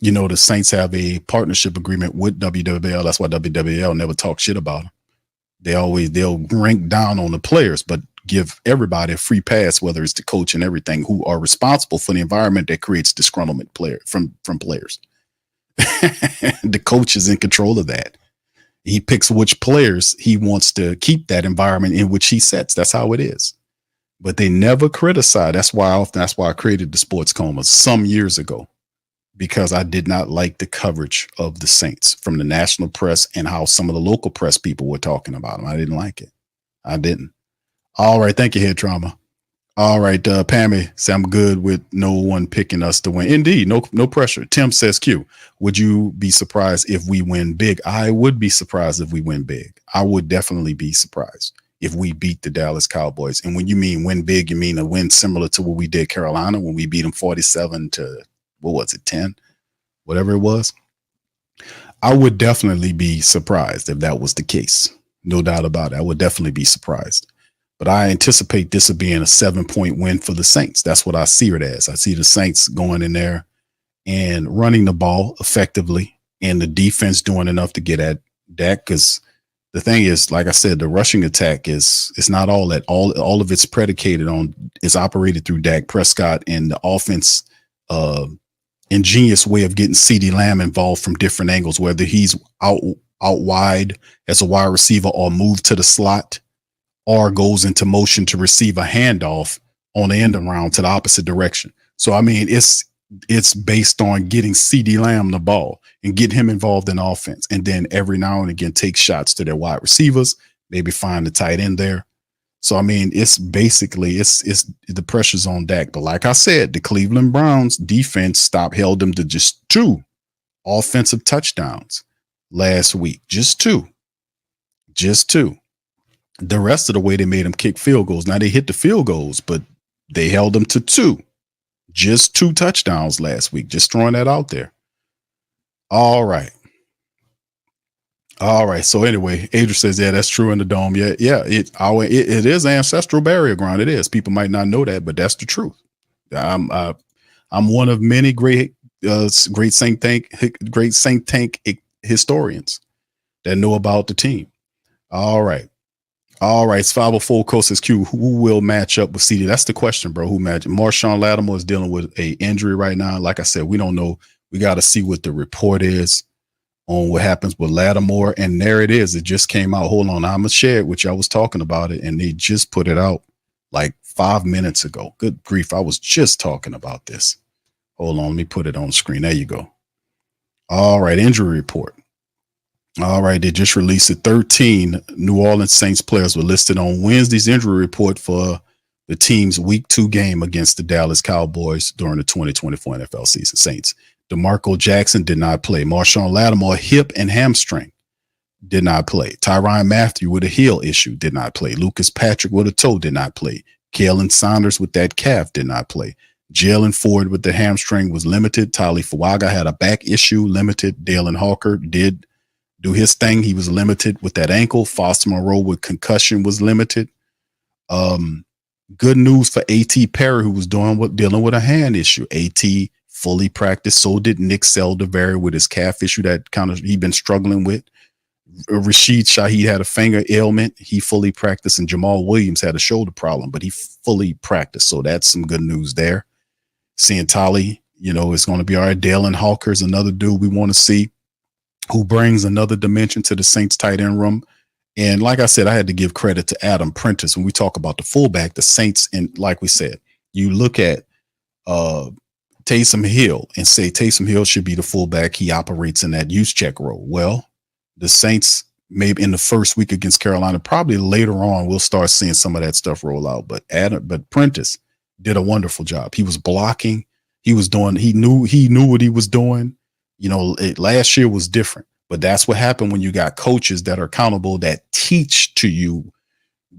The Saints have a partnership agreement with WWL. That's why WWL never talk shit about them. They'll rank down on the players, but give everybody a free pass, whether it's the coach and everything, who are responsible for the environment that creates disgruntlement from players. The coach is in control of that. He picks which players he wants to keep that environment in which he sets. That's how it is. But they never criticize. That's why I created the Sports Coma some years ago. because I did not like the coverage of the Saints from the national press and how some of the local press people were talking about them. I didn't like it. I didn't. All right. Thank you, Head Trauma. All right. Pammy say I'm good with no one picking us to win. Indeed. No pressure. Tim says, Q, would you be surprised if we win big? I would be surprised if we win big. I would definitely be surprised if we beat the Dallas Cowboys. And when you mean win big, you mean a win similar to what we did Carolina when we beat them 47 to, what was it, 10? Whatever it was. I would definitely be surprised if that was the case. No doubt about it. I would definitely be surprised. But I anticipate this as being a 7-point win for the Saints. That's what I see it as. I see the Saints going in there and running the ball effectively and the defense doing enough to get at Dak. Because the thing is, like I said, the rushing attack is not all that. All of it's predicated on, is operated through Dak Prescott and the offense ingenious way of getting CeeDee Lamb involved from different angles, whether he's out wide as a wide receiver or moved to the slot, or goes into motion to receive a handoff on the end around to the opposite direction. So, I mean, it's based on getting CeeDee Lamb the ball and getting him involved in offense. And then every now and again, take shots to their wide receivers, maybe find the tight end there. So, I mean, it's basically, it's the pressure's on Dak. But like I said, the Cleveland Browns defense held them to just 2 offensive touchdowns last week. Just two. The rest of the way they made them kick field goals. Now they hit the field goals, but they held them to 2. Just 2 touchdowns last week. Just throwing that out there. All right. So anyway, Adrian says, yeah, that's true in the dome. Yeah. It is ancestral burial ground. It is. People might not know that, but that's the truth. I'm one of many great think tank historians that know about the team. All right. It's 504 Coast Q. Who will match up with CD? That's the question, bro. Who match? Marshawn Lattimore is dealing with a injury right now. Like I said, we don't know. We got to see what the report is on what happens with Lattimore. And there it is. It just came out. Hold on. I'm going to share it with you. I was talking about it and they just put it out like 5 minutes ago. Good grief. I was just talking about this. Hold on. Let me put it on the screen. There you go. All right. Injury report. All right, they just released it. 13 New Orleans Saints players were listed on Wednesday's injury report for the team's Week 2 game against the Dallas Cowboys during the 2024 NFL season. Saints. DeMarco Jackson did not play. Marshawn Lattimore, hip and hamstring, did not play. Tyrann Mathieu with a heel issue, did not play. Lucas Patrick with a toe, did not play. Kalen Saunders with that calf, did not play. Jalen Ford with the hamstring was limited. Tali Fuaga had a back issue, limited. Dalen Hawker did do his thing. He was limited with that ankle. Foster Moreau with concussion was limited. Good news for A.T. Perry, who was dealing with a hand issue. A.T. fully practiced. So did Nick Selderberry with his calf issue that he'd been struggling with. Rashid Shaheed had a finger ailment. He fully practiced, and Jamal Williams had a shoulder problem, but he fully practiced. So that's some good news there. Seeing Tali, it's going to be all right. Dalen Hawker is another dude we want to see, who brings another dimension to the Saints tight end room. And like I said, I had to give credit to Adam Prentice. When we talk about the fullback, the Saints, and like we said, you look at Taysom Hill and say Taysom Hill should be the fullback. He operates in that use check role. Well, the Saints, maybe in the first week against Carolina, probably later on, we'll start seeing some of that stuff roll out. But Prentice did a wonderful job. He was blocking. He knew what he was doing. Last year was different, but that's what happened when you got coaches that are accountable, that teach to you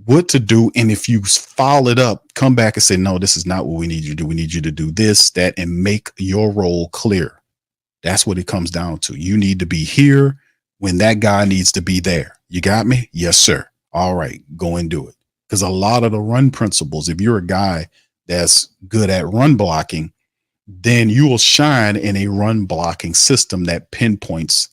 what to do. And if you follow it up, come back and say, no, this is not what we need you to do. We need you to do this, that, and make your role clear. That's what it comes down to. You need to be here when that guy needs to be there. You got me? Yes, sir. All right, go and do it. Because a lot of the run principles, if you're a guy that's good at run blocking, then you will shine in a run blocking system that pinpoints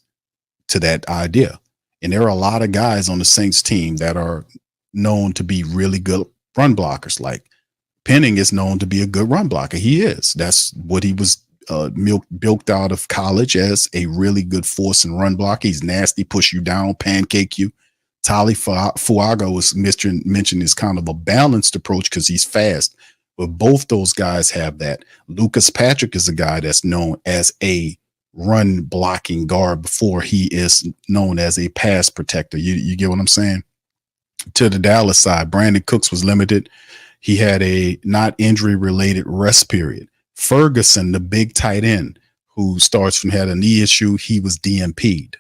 to that idea. And there are a lot of guys on the Saints team that are known to be really good run blockers. Like Penning is known to be a good run blocker. He is. That's what he was milked out of college, as a really good force and run blocker. He's nasty, push you down, pancake you. Tali Fuaga was mentioned as kind of a balanced approach because he's fast, But both those guys have that. Lucas Patrick is a guy that's known as a run blocking guard before he is known as a pass protector. You get what I'm saying? To the Dallas side, Brandon Cooks was limited. He had a not injury related rest period. Ferguson, the big tight end who starts from had a knee issue, he was DNP'd.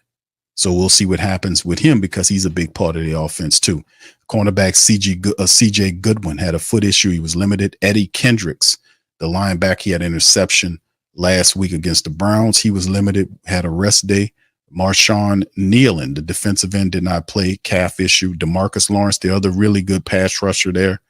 So we'll see what happens with him because he's a big part of the offense too. Cornerback CJ Goodwin had a foot issue. He was limited. Eddie Kendricks, the linebacker, he had an interception last week against the Browns. He was limited, had a rest day. Marshawn Nealon, the defensive end, did not play, calf issue. DeMarcus Lawrence, the other really good pass rusher there,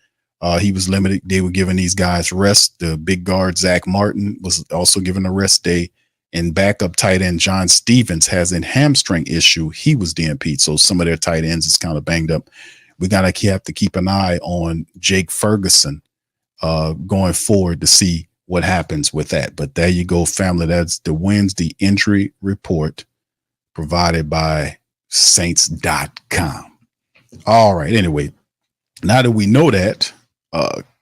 he was limited. They were giving these guys rest. The big guard, Zach Martin, was also given a rest day. And backup tight end John Stevens has a hamstring issue. He was DNP'd. So some of their tight ends is kind of banged up. We have to keep an eye on Jake Ferguson going forward to see what happens with that. But there you go, family. That's the Wednesday injury report provided by Saints.com. All right. Anyway, now that we know that,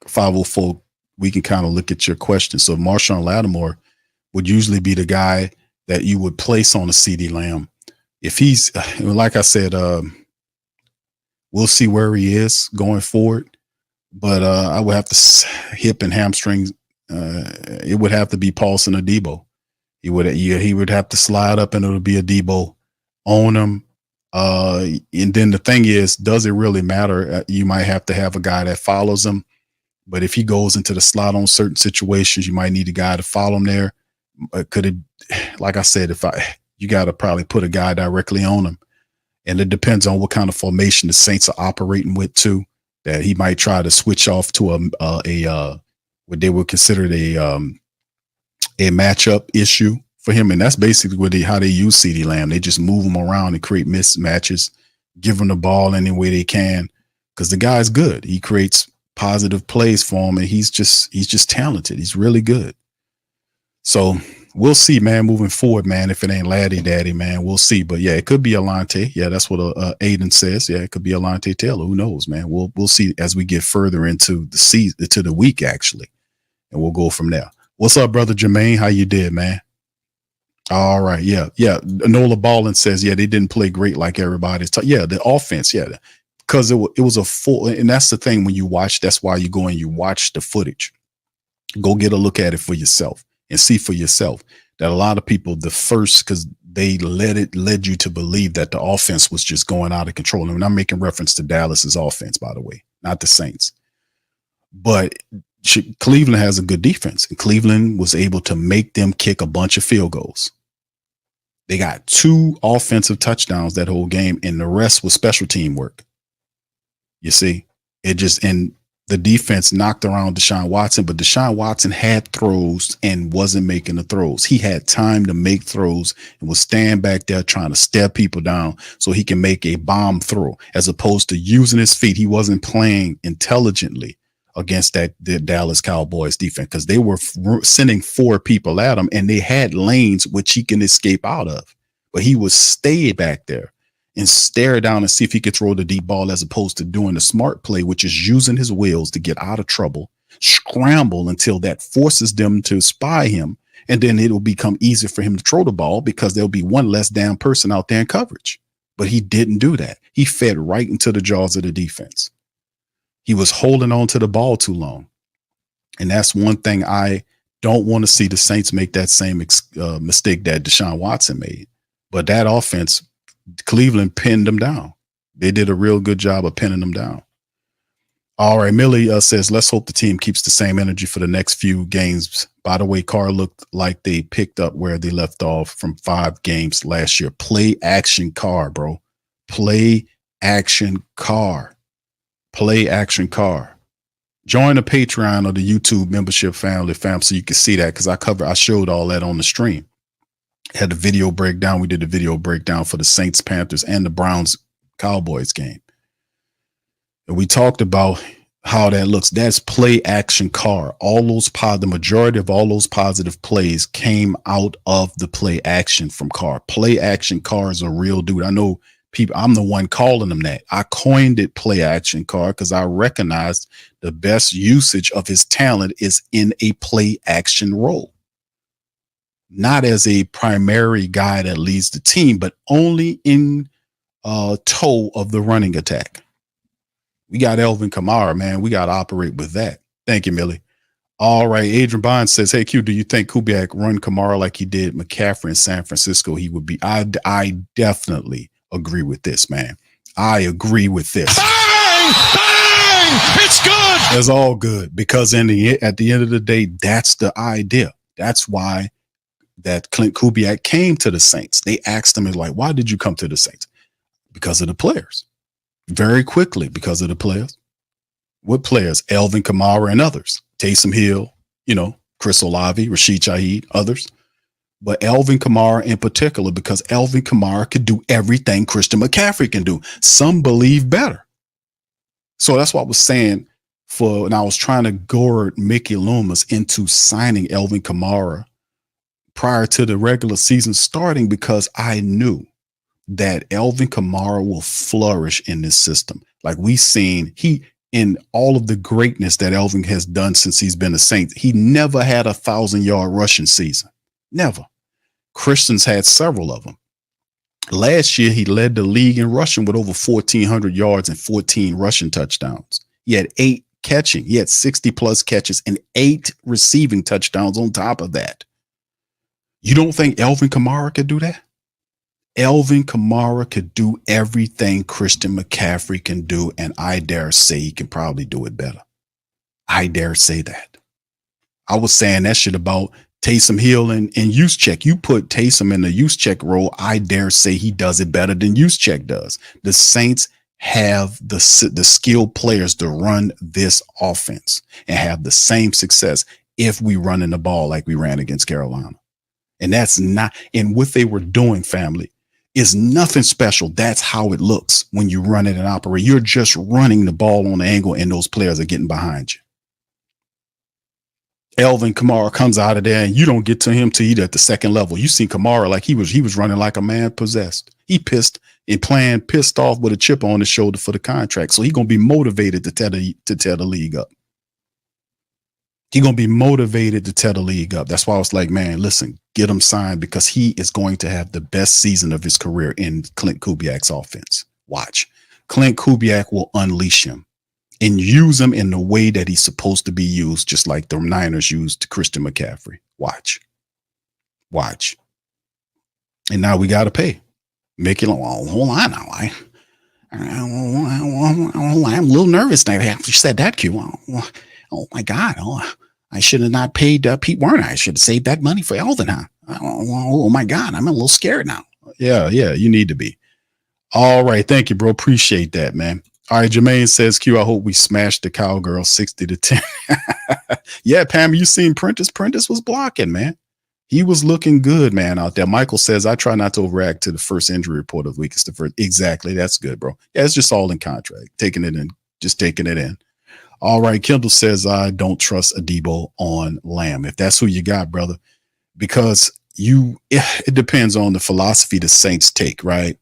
504, we can kind of look at your question. So Marshawn Lattimore would usually be the guy that you would place on a CeeDee Lamb. If he's, like I said, we'll see where he is going forward. But I would have to hip and hamstrings. It would have to be Paulson or Debo. He would have to slide up and it'll be a Debo on him. And then the thing is, does it really matter? You might have to have a guy that follows him. But if he goes into the slot on certain situations, you might need a guy to follow him there. Could it, like I said, you got to probably put a guy directly on him. And it depends on what kind of formation the Saints are operating with too, that he might try to switch off to what they would consider a matchup issue for him. And that's basically how they use CeeDee Lamb. They just move him around and create mismatches, give him the ball any way they can. Cause the guy's good. He creates positive plays for him. And he's just talented. He's really good. So we'll see, man, moving forward, man. If it ain't Laddie Daddy, man, we'll see. But yeah, it could be Alante. Yeah, that's what Aiden says. Yeah, it could be Alante Taylor. Who knows, man? We'll see as we get further into the season, to the week actually, and we'll go from there. What's up, brother Jermaine? How you did, man? All right, yeah. Nola Ballin says, yeah, they didn't play great like everybody's. Yeah, the offense, yeah, because it was a full, and that's the thing when you watch. That's why you go and you watch the footage. Go get a look at it for yourself. And see for yourself that a lot of people, because they led you to believe that the offense was just going out of control. And I'm making reference to Dallas's offense, by the way, not the Saints. But Cleveland has a good defense, and Cleveland was able to make them kick a bunch of field goals. They got 2 offensive touchdowns that whole game, and the rest was special team work. You see, and the defense knocked around Deshaun Watson, but Deshaun Watson had throws and wasn't making the throws. He had time to make throws and was stand back there trying to stare people down so he can make a bomb throw, as opposed to using his feet. He wasn't playing intelligently against the Dallas Cowboys defense because they were sending 4 people at him and they had lanes which he can escape out of. But he would stay back there and stare down and see if he could throw the deep ball, as opposed to doing the smart play, which is using his wheels to get out of trouble, scramble until that forces them to spy him. And then it'll become easier for him to throw the ball because there'll be one less damn person out there in coverage. But he didn't do that. He fed right into the jaws of the defense. He was holding on to the ball too long. And that's one thing I don't want to see the Saints make, that same mistake that Deshaun Watson made. But that offense, Cleveland pinned them down. They did a real good job of pinning them down. All right. Millie says, let's hope the team keeps the same energy for the next few games. By the way, Carr looked like they picked up where they left off from 5 games last year. Play action Carr, bro. Play action Carr. Play action Carr. Join the Patreon or the YouTube membership family, so you can see that, because I showed all that on the stream. Had the video breakdown. We did the video breakdown for the Saints, Panthers, and the Browns Cowboys game. And we talked about how that looks. That's play action Carr. The majority of all those positive plays came out of the play action from Carr. Play action Carr is a real dude. I know people. I'm the one calling them that. I coined it play action card because I recognized the best usage of his talent is in a play action role. Not as a primary guy that leads the team, but only in tow of the running attack. We got Elvin Kamara, man. We got to operate with that. Thank you, Millie. All right. Adrian Bond says, hey, Q, do you think Kubiak run Kamara like he did McCaffrey in San Francisco? He would be. I definitely agree with this, man. I agree with this. Bang! Bang! It's good. It's all good because at the end of the day, that's the idea. That's why that Clint Kubiak came to the Saints. They asked him, like, why did you come to the Saints? Because of the players. Very quickly, because of the players. What players? Elvin Kamara and others. Taysom Hill, Chris Olave, Rashid Shaheed, others. But Elvin Kamara in particular, because Elvin Kamara could do everything Christian McCaffrey can do. Some believe better. So that's what I was saying when I was trying to goad Mickey Loomis into signing Elvin Kamara prior to the regular season starting, because I knew that Elvin Kamara will flourish in this system. Like we've seen, in all of the greatness that Elvin has done since he's been a Saint, he never had a 1,000-yard rushing season. Never. Christian's had several of them. Last year, he led the league in rushing with over 1,400 yards and 14 rushing touchdowns. He had 8 catching. He had 60-plus catches and 8 receiving touchdowns on top of that. You don't think Elvin Kamara could do that? Elvin Kamara could do everything Christian McCaffrey can do, and I dare say he can probably do it better. I dare say that. I was saying that shit about Taysom Hill and Juszczyk. You put Taysom in the Juszczyk role, I dare say he does it better than Juszczyk does. The Saints have the skilled players to run this offense and have the same success if we run in the ball like we ran against Carolina. And that's not, and what they were doing, family, is nothing special. That's how it looks when you run it and operate. You're just running the ball on the angle and those players are getting behind you. Elvin Kamara comes out of there and you don't get to him till he's at the second level. You see Kamara like he was running like a man possessed. He pissed off with a chip on his shoulder for the contract. So he's going to be motivated to tear the league up. He's going to be motivated to tear the league up. That's why I was like, man, listen, get him signed because he is going to have the best season of his career in Clint Kubiak's offense. Watch. Clint Kubiak will unleash him and use him in the way that he's supposed to be used, just like the Niners used Christian McCaffrey. Watch. And now we got to pay. Mickey, well, hold on now. I'm a little nervous now after you said that, Q. Oh my God. I should have not paid Pete Werner. I should have saved that money for Elvin, huh? Oh my God. I'm a little scared now. Yeah, you need to be. All right. Thank you, bro. Appreciate that, man. All right. Jermaine says, Q, I hope we smashed the Cowgirl 60-10. Yeah, Pam, you seen Prentice? Prentice was blocking, man. He was looking good, man, out there. Michael says, I try not to overreact to the first injury report of the week. It's the first. Exactly. That's good, bro. Yeah, it's just all in contract. Taking it in. All right. Kendall says, I don't trust Adebo on Lamb. If that's who you got, brother, because it depends on the philosophy the Saints take, right?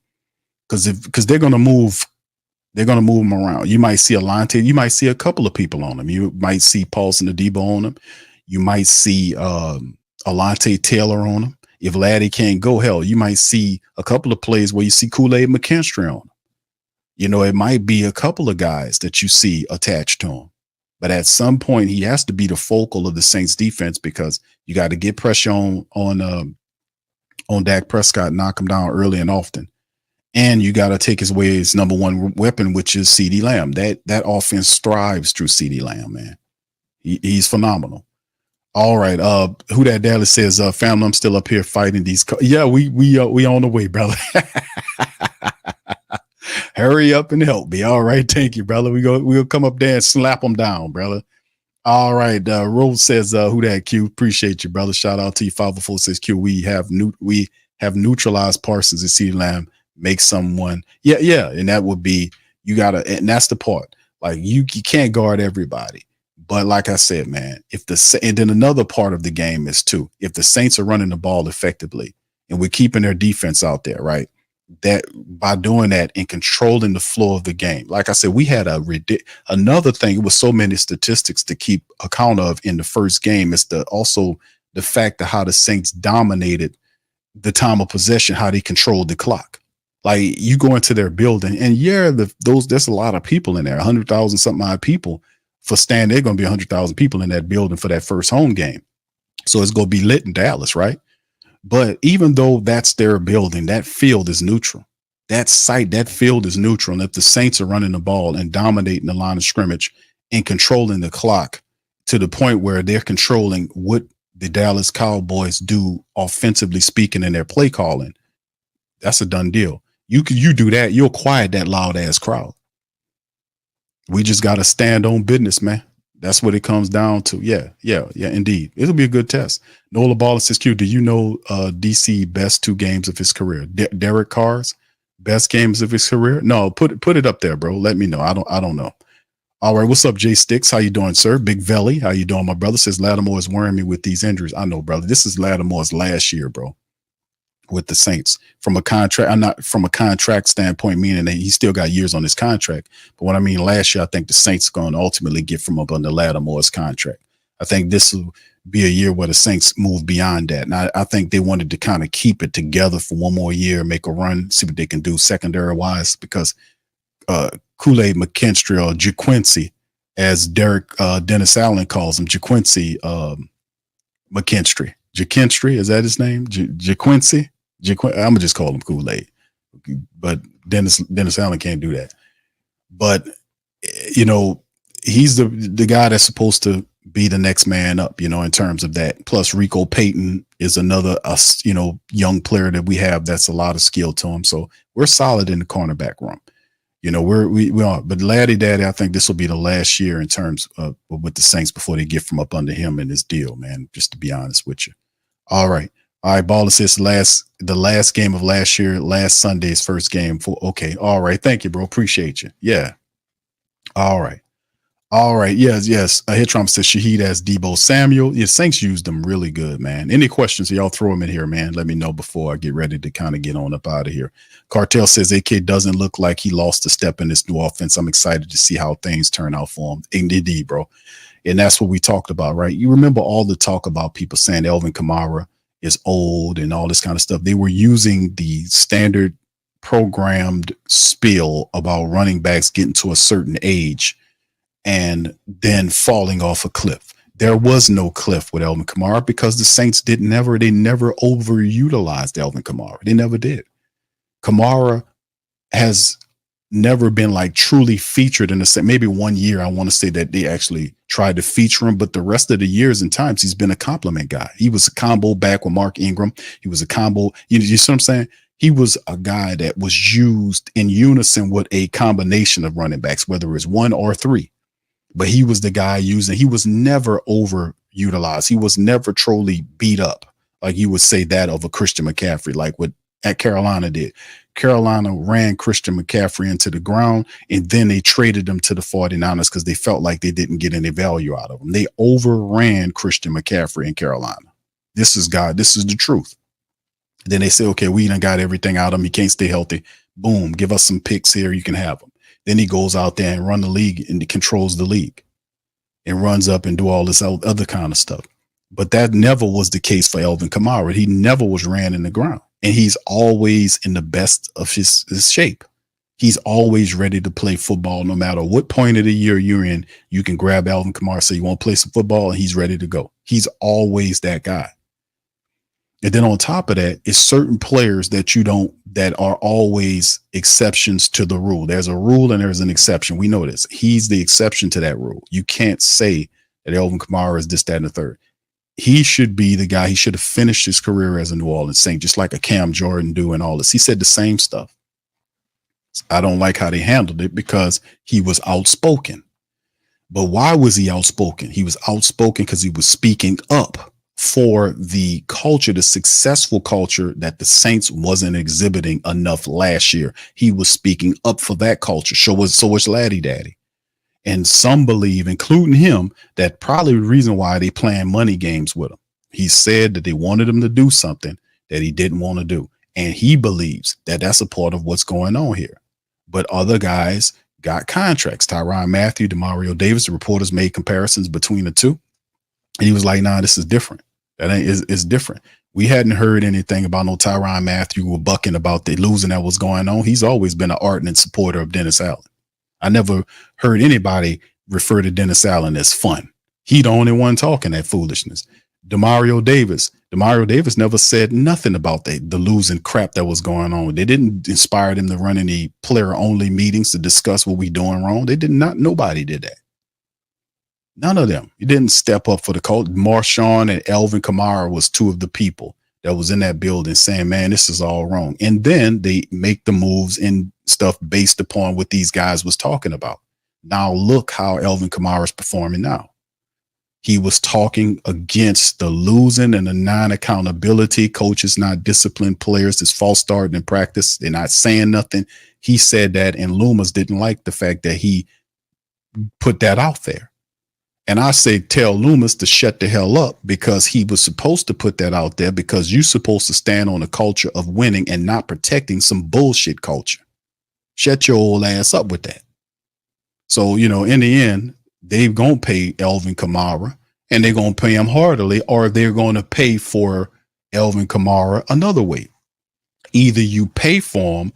Because they're going to move him around. You might see Alante. You might see a couple of people on him. You might see Paulson Adebo on him. You might see Alante Taylor on him. If Laddie can't go, hell, you might see a couple of plays where you see Kool-Aid McKinstry on him. It might be a couple of guys that you see attached to him. But at some point, he has to be the focal of the Saints defense because you got to get pressure on Dak Prescott, knock him down early and often. And you got to take away his number one weapon, which is CeeDee Lamb. That offense thrives through CeeDee Lamb, man. He's phenomenal. All right. Who that Dallas says, family, I'm still up here fighting these. Yeah, we on the way, brother. Hurry up and help me. All right. Thank you, brother. We'll come up there and slap them down, brother. All right. Rose says, who that Q? Appreciate you, brother. Shout out to you. 504 says Q. We have neutralized Parsons and CeeDee Lamb. Make someone. Yeah. And that would be, and that's the part. Like you can't guard everybody. But like I said, man, and then another part of the game is too, if the Saints are running the ball effectively and we're keeping their defense out there, right? that by doing that and controlling the flow of the game. Like I said, we had another thing. It was so many statistics to keep account of in the first game. It's also the fact of how the Saints dominated the time of possession, how they controlled the clock. Like you go into their building and there's a lot of people in there, 100,000 something odd people for stand. They're going to be 100,000 people in that building for that first home game. So it's going to be lit in Dallas, right? But even though that's their building, that field is neutral. That field is neutral. And if the Saints are running the ball and dominating the line of scrimmage and controlling the clock to the point where they're controlling what the Dallas Cowboys do offensively speaking in their play calling, that's a done deal. You do that, you'll quiet that loud ass crowd. We just got to stand on business, man. That's what it comes down to. Yeah, indeed. It'll be a good test. Nola Ball says, Q, do you know DC best 2 games of his career? Derek Carr's best games of his career? No, put it up there, bro. Let me know. I don't know. All right, what's up, Jay Sticks? How you doing, sir? Big Velly, how you doing? My brother says Lattimore is wearing me with these injuries. I know, brother. This is Lattimore's last year, bro, with the Saints. From a contract standpoint, meaning that he still got years on his contract. But what I mean, last year, I think the Saints are going to ultimately get from up under Lattimore's contract. I think this will be a year where the Saints move beyond that. And I think they wanted to kind of keep it together for one more year, make a run, see what they can do secondary wise, because Kool-Aid McKinstry or JaQuincy, as Dennis Allen calls him, JaQuincy McKinstry. JaQuincy, is that his name? JaQuincy? I'm gonna just call him Kool-Aid, but Dennis Allen can't do that. But he's the guy that's supposed to be the next man up, in terms of that. Plus, Rico Payton is another young player that we have that's a lot of skill to him. So we're solid in the cornerback room. We are. But Laddie Daddy, I think this will be the last year in terms of with the Saints before they get from up under him and his deal, man. Just to be honest with you. All right. Baller says the last game of last year, last Sunday's first game. Okay. All right. Thank you, bro. Appreciate you. Yeah. All right. Yes. Hitrom says Shaheed as Debo Samuel. Yeah, Saints used them really good, man. Any questions? Y'all throw them in here, man. Let me know before I get ready to kind of get on up out of here. Cartel says AK doesn't look like he lost a step in this new offense. I'm excited to see how things turn out for him. Indeed, bro. And that's what we talked about, right? You remember all the talk about people saying Alvin Kamara is old and all this kind of stuff. They were using the standard programmed spiel about running backs getting to a certain age and then falling off a cliff. There was no cliff with Alvin Kamara because the Saints never overutilized Alvin Kamara. They never did. Kamara has never been like truly featured in the set. Maybe 1 year, I want to say that they actually tried to feature him, but the rest of the years and times he's been a compliment guy. He was a combo back with Mark Ingram. He was a combo. You see what I'm saying? He was a guy that was used in unison with a combination of running backs, whether it's 1 or 3. But he was the guy using. He was never overutilized. He was never truly beat up, like you would say that of a Christian McCaffrey, like what at Carolina did. Carolina ran Christian McCaffrey into the ground, and then they traded him to the 49ers because they felt like they didn't get any value out of him. They overran Christian McCaffrey in Carolina. This is the truth. Then they say, okay, we done got everything out of him. He can't stay healthy. Boom, give us some picks here. You can have him. Then he goes out there and run the league and controls the league and runs up and do all this other kind of stuff. But that never was the case for Alvin Kamara. He never was ran in the ground. And he's always in the best of his shape. He's always ready to play football no matter what point of the year you're in. You can grab Alvin Kamara, say you want to play some football, and he's ready to go. He's always that guy. And then on top of that, it's certain players that are always exceptions to the rule. There's a rule and there's an exception. We know this. He's the exception to that rule. You can't say that Alvin Kamara is this, that, and the third. He should be the guy. He should have finished his career as a New Orleans Saint, just like a Cam Jordan do and all this. He said the same stuff. I don't like how they handled it because he was outspoken. But why was he outspoken? He was outspoken because he was speaking up for the culture, the successful culture that the Saints wasn't exhibiting enough last year. He was speaking up for that culture. So was Laddie Daddy. And some believe, including him, that probably the reason why they playing money games with him. He said that they wanted him to do something that he didn't want to do. And he believes that that's a part of what's going on here. But other guys got contracts. Tyrann Mathieu, Demario Davis, the reporters made comparisons between the two. And he was like, nah, this is different. That ain't is different. We hadn't heard anything about no Tyrann Mathieu or bucking about the losing that was going on. He's always been an ardent supporter of Dennis Allen. I never heard anybody refer to Dennis Allen as fun. He the only one talking that foolishness. Demario Davis never said nothing about the losing crap that was going on. They didn't inspire them to run any player only meetings to discuss what we doing wrong. They did not. Nobody did that. None of them. You didn't step up for the cult. Marshawn and Alvin Kamara was two of the people that was in that building saying, man, this is all wrong. And then they make the moves and stuff based upon what these guys was talking about. Now look how Alvin Kamara is performing now. He was talking against the losing and the non-accountability, coaches not disciplined, players that's false starting in practice. They're not saying nothing. He said that, and Loomis didn't like the fact that he put that out there. And I say, tell Loomis to shut the hell up, because he was supposed to put that out there, because you're supposed to stand on a culture of winning and not protecting some bullshit culture. Shut your old ass up with that. So, in the end, they're going to pay Alvin Kamara, and they're going to pay him heartily, or they're going to pay for Alvin Kamara another way. Either you pay for him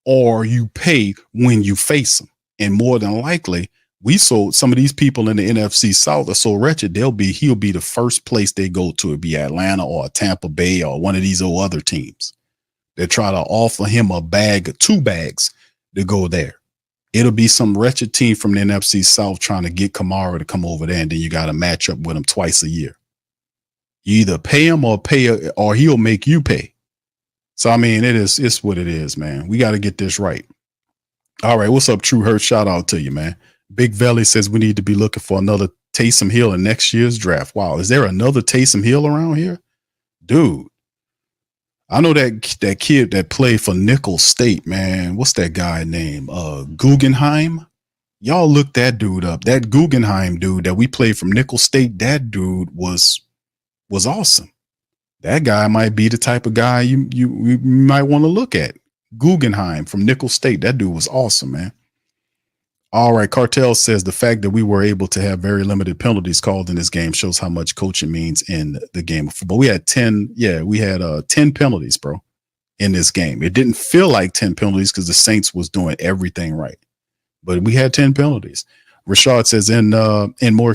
or you pay when you face him. And more than likely, we saw some of these people in the NFC South are so wretched, he'll be the first place they go to. It'd be Atlanta or Tampa Bay or one of these old other teams. They try to offer him a bag or 2 bags to go there. It'll be some wretched team from the NFC South trying to get Kamara to come over there, and then you got to match up with him twice a year. You either pay him or he'll make you pay. So, I mean, it's what it is, man. We got to get this right. All right. What's up, True Hurt? Shout out to you, man. Big Valley says we need to be looking for another Taysom Hill in next year's draft. Wow. Is there another Taysom Hill around here? Dude. I know that kid that played for Nickel State, man. What's that guy name? Guggenheim. Y'all look that dude up. That Guggenheim dude that we played from Nickel State, that dude was awesome. That guy might be the type of guy you might want to look at. Guggenheim from Nickel State. That dude was awesome, man. All right. Cartel says the fact that we were able to have very limited penalties called in this game shows how much coaching means in the game of football. We had 10 penalties, bro, in this game. It didn't feel like 10 penalties because the Saints was doing everything right, but we had 10 penalties. Rashad says in more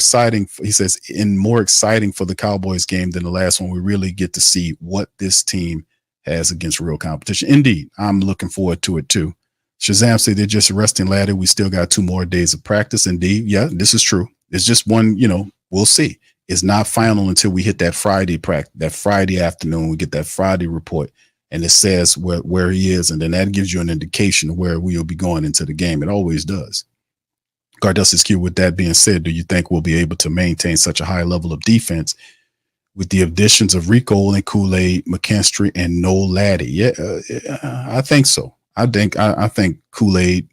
exciting for the Cowboys game than the last one, we really get to see what this team has against real competition. Indeed, I'm looking forward to it too. Shazam said they're just resting ladder. We still got 2 more days of practice. Indeed. Yeah, this is true. It's just one, we'll see. It's not final until we hit that Friday that Friday afternoon. We get that Friday report and it says where he is. And then that gives you an indication of where we'll be going into the game. It always does. Cardus Q, with that being said, do you think we'll be able to maintain such a high level of defense with the additions of Rico and Kool-Aid, McKinstry, and Noel Laddie? Yeah, I think so. I think Kool-Aid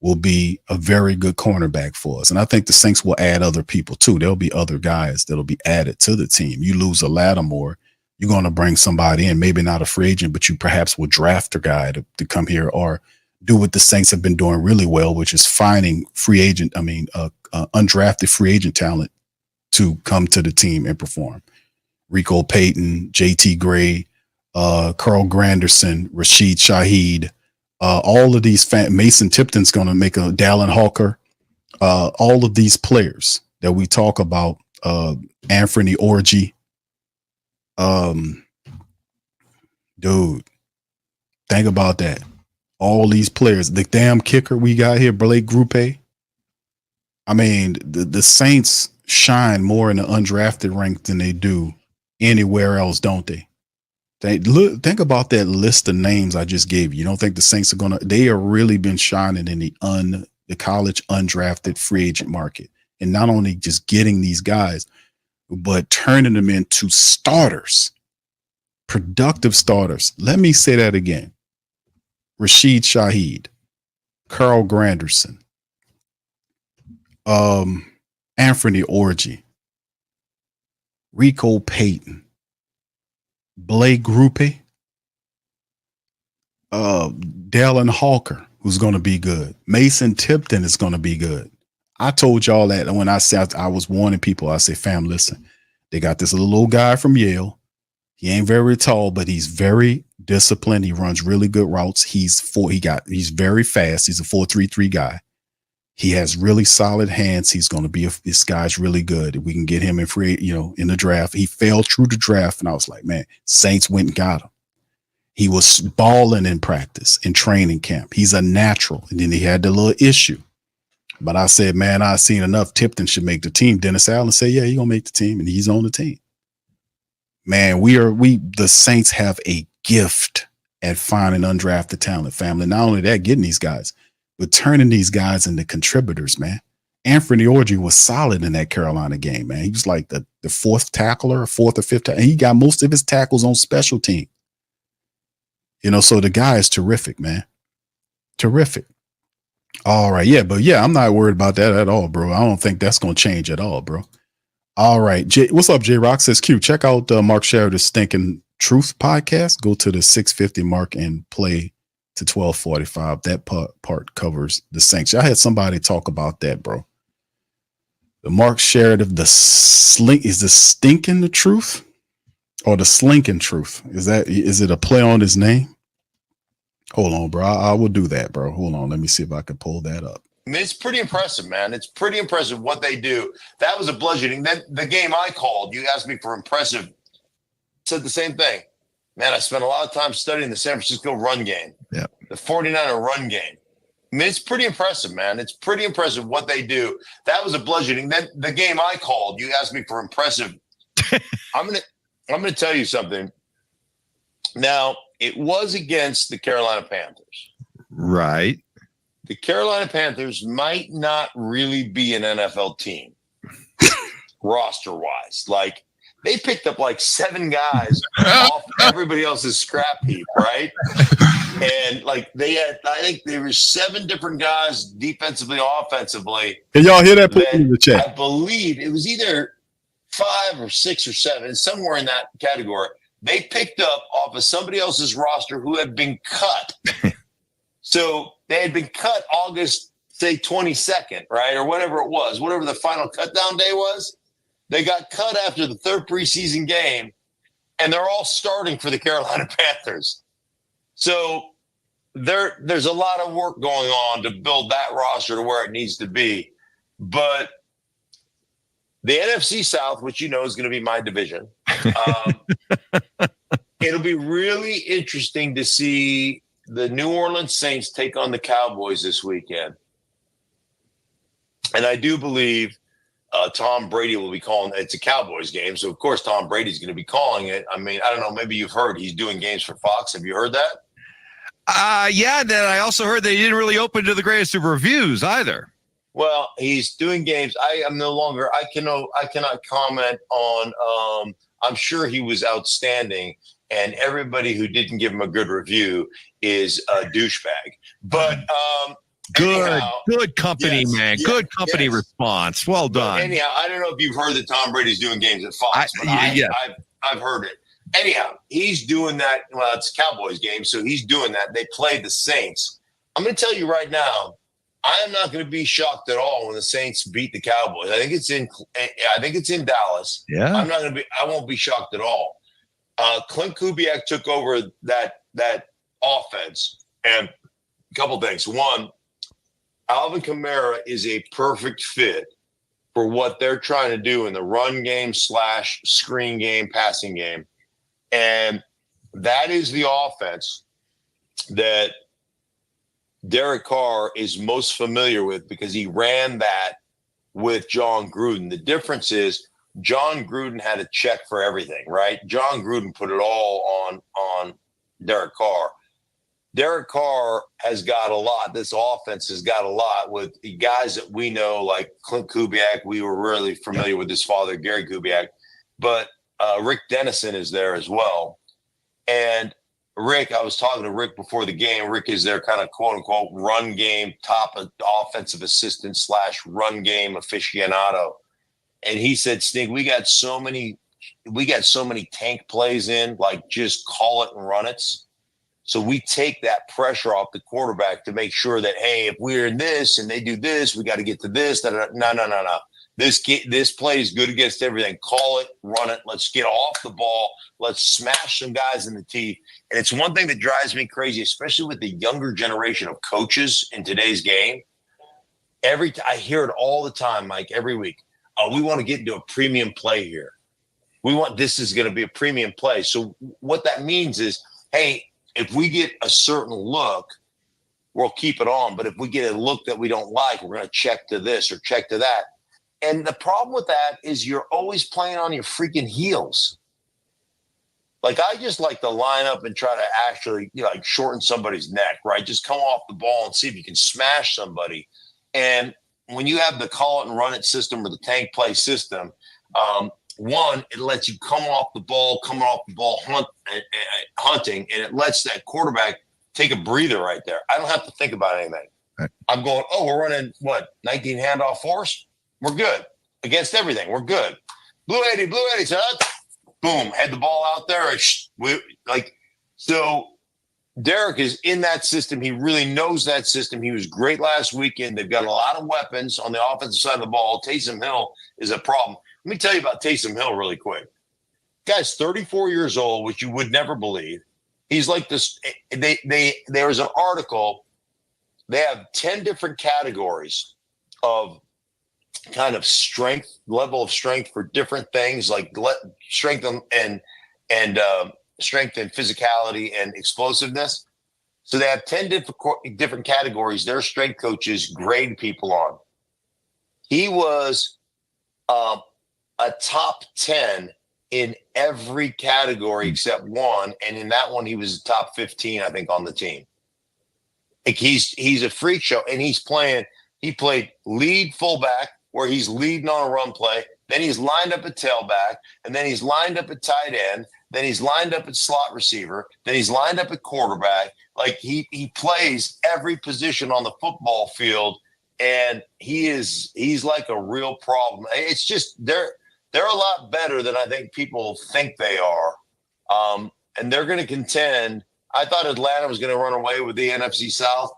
will be a very good cornerback for us. And I think the Saints will add other people too. There'll be other guys that'll be added to the team. You lose a Lattimore, you're going to bring somebody in, maybe not a free agent, but you perhaps will draft a guy to come here or do what the Saints have been doing really well, which is finding undrafted free agent talent to come to the team and perform. Rico Payton, JT Gray, Carl Granderson, Rashid Shaheed, all of these Mason Tipton's going to make a Dallin Hawker. All of these players that we talk about, Anthony Orgy, dude, think about that. All these players, the damn kicker we got here, Blake Grupe. I mean, the Saints shine more in the undrafted rank than they do anywhere else, don't they? Think about that list of names I just gave you. You don't think the Saints are they are really been shining in the college undrafted free agent market, and not only just getting these guys, but turning them into starters, productive starters. Let me say that again. Rashid Shaheed, Carl Granderson, Anthony Orgy, Rico Payton, Blake Grupe, Dallin Hawker, who's going to be good. Mason Tipton is going to be good. I told y'all that when I said I was warning people. I say, fam, listen, they got this little guy from Yale. He ain't very tall, but he's very disciplined. He runs really good routes. He's very fast. He's a 4.33 guy. He has really solid hands. He's going to be this guy's really good. We can get him in in the draft. He failed through the draft, and I was like, man, Saints went and got him. He was balling in practice, in training camp. He's a natural. And then he had the little issue. But I said, man, I've seen enough. Tipton should make the team. Dennis Allen said, yeah, he's going to make the team, and he's on the team. Man, the Saints have a gift at finding undrafted talent, family. Not only that, getting these guys, but turning these guys into contributors, man. Anthony Orji was solid in that Carolina game, man. He was like the fourth tackler, fourth or fifth tackler. And he got most of his tackles on special team. So the guy is terrific, man. Terrific. All right. Yeah, but yeah, I'm not worried about that at all, bro. I don't think that's going to change at all, bro. All right. What's up, J-Rock? Says Q. Check out Mark Sheridan's Stinking Truth podcast. Go to the 650 mark and play to 1245. That part covers the Saints. I had somebody talk about that, bro. The Mark Sheridan, is the Stinking the Truth or the Slinking Truth? Is it a play on his name? Hold on, bro. I will do that, bro. Hold on. Let me see if I can pull that up. I mean, it's pretty impressive, man. It's pretty impressive what they do. That was a bludgeoning. Then the game I called, you asked me for impressive. Said the same thing. Man, I spent a lot of time studying the San Francisco run game. Yeah. The 49er run game. I mean, it's pretty impressive, man. It's pretty impressive what they do. That was a bludgeoning. Then the game I called, you asked me for impressive. I'm gonna tell you something. Now, it was against the Carolina Panthers. Right. The Carolina Panthers might not really be an NFL team roster-wise. Like, they picked up like 7 guys off everybody else's scrap heap, right? And like I think there were 7 different guys defensively, offensively. Can y'all hear that? Put it in the chat. I believe it was either 5 or 6 or 7, somewhere in that category. They picked up off of somebody else's roster who had been cut. So they had been cut August, say, 22nd, right? Or whatever it was, whatever the final cutdown day was. They got cut after the 3rd preseason game, and they're all starting for the Carolina Panthers. So there's a lot of work going on to build that roster to where it needs to be. But the NFC South, which is going to be my division, it'll be really interesting to see the New Orleans Saints take on the Cowboys this weekend. And I do believe Tom Brady will be calling. It's a Cowboys game, so of course Tom Brady's going to be calling it. I mean, I don't know. Maybe you've heard he's doing games for Fox. Have you heard that? Yeah. And then I also heard that he didn't really open to the greatest of reviews either. Well, he's doing games. I cannot comment on. I'm sure he was outstanding, and everybody who didn't give him a good review is a douchebag. But good company, yes, man. Good company response. Well done. But anyhow, I don't know if you've heard that Tom Brady's doing games at Fox, I've heard it. Anyhow, he's doing that. Well, it's a Cowboys game, so he's doing that. They play the Saints. I'm going to tell you right now, I am not going to be shocked at all when the Saints beat the Cowboys. I think it's in Dallas. Yeah. I won't be shocked at all. Clint Kubiak took over that offense, and a couple things. One, Alvin Kamara is a perfect fit for what they're trying to do in the run game / screen game, passing game. And that is the offense that Derek Carr is most familiar with because he ran that with John Gruden. The difference is John Gruden had a check for everything, right? John Gruden put it all on Derek Carr. Derek Carr has got a lot. This offense has got a lot with the guys that we know, like Clint Kubiak. We were really familiar with his father, Gary Kubiak. But Rick Dennison is there as well. And Rick, I was talking to Rick before the game. Rick is their kind of quote unquote run game top offensive assistant / run game aficionado. And he said, Stink, we got so many tank plays in, like just call it and run it. So we take that pressure off the quarterback to make sure that, hey, if we're in this and they do this, we got to get to this. No. This play is good against everything. Call it, run it. Let's get off the ball. Let's smash some guys in the teeth. And it's one thing that drives me crazy, especially with the younger generation of coaches in today's game. I hear it all the time, Mike, every week. Oh, we want to get into a premium play here. This is going to be a premium play. So what that means is, hey, if we get a certain look, we'll keep it on. But if we get a look that we don't like, we're going to check to this or check to that. And the problem with that is you're always playing on your freaking heels. Like, I just like to line up and try to actually, like, shorten somebody's neck, right? Just come off the ball and see if you can smash somebody. And when you have the call it and run it system or the tank play system, one, it lets you come off the ball hunting, and it lets that quarterback take a breather right there. I don't have to think about anything. Right. I'm going, we're running, 19 handoff force? We're good. Against everything, we're good. Blue 80, so boom, had the ball out there. So Derek is in that system. He really knows that system. He was great last weekend. They've got a lot of weapons on the offensive side of the ball. Taysom Hill is a problem. Let me tell you about Taysom Hill really quick. Guy's 34 years old, which you would never believe. He's like this. There was an article. They have 10 different categories of kind of level of strength for different things, like strength and strength and physicality and explosiveness. So they have 10 different categories their strength coaches grade people on. He was a top 10 in every category except one, and in that one he was top 15, I think, on the team. Like, he's a freak show, and he played lead fullback, where he's leading on a run play, then he's lined up at tailback, and then he's lined up at tight end, then he's lined up at slot receiver, then he's lined up at quarterback. Like, he plays every position on the football field, and he's like a real problem. It's just they're a lot better than I think people think they are. And they're going to contend. I thought Atlanta was going to run away with the NFC South.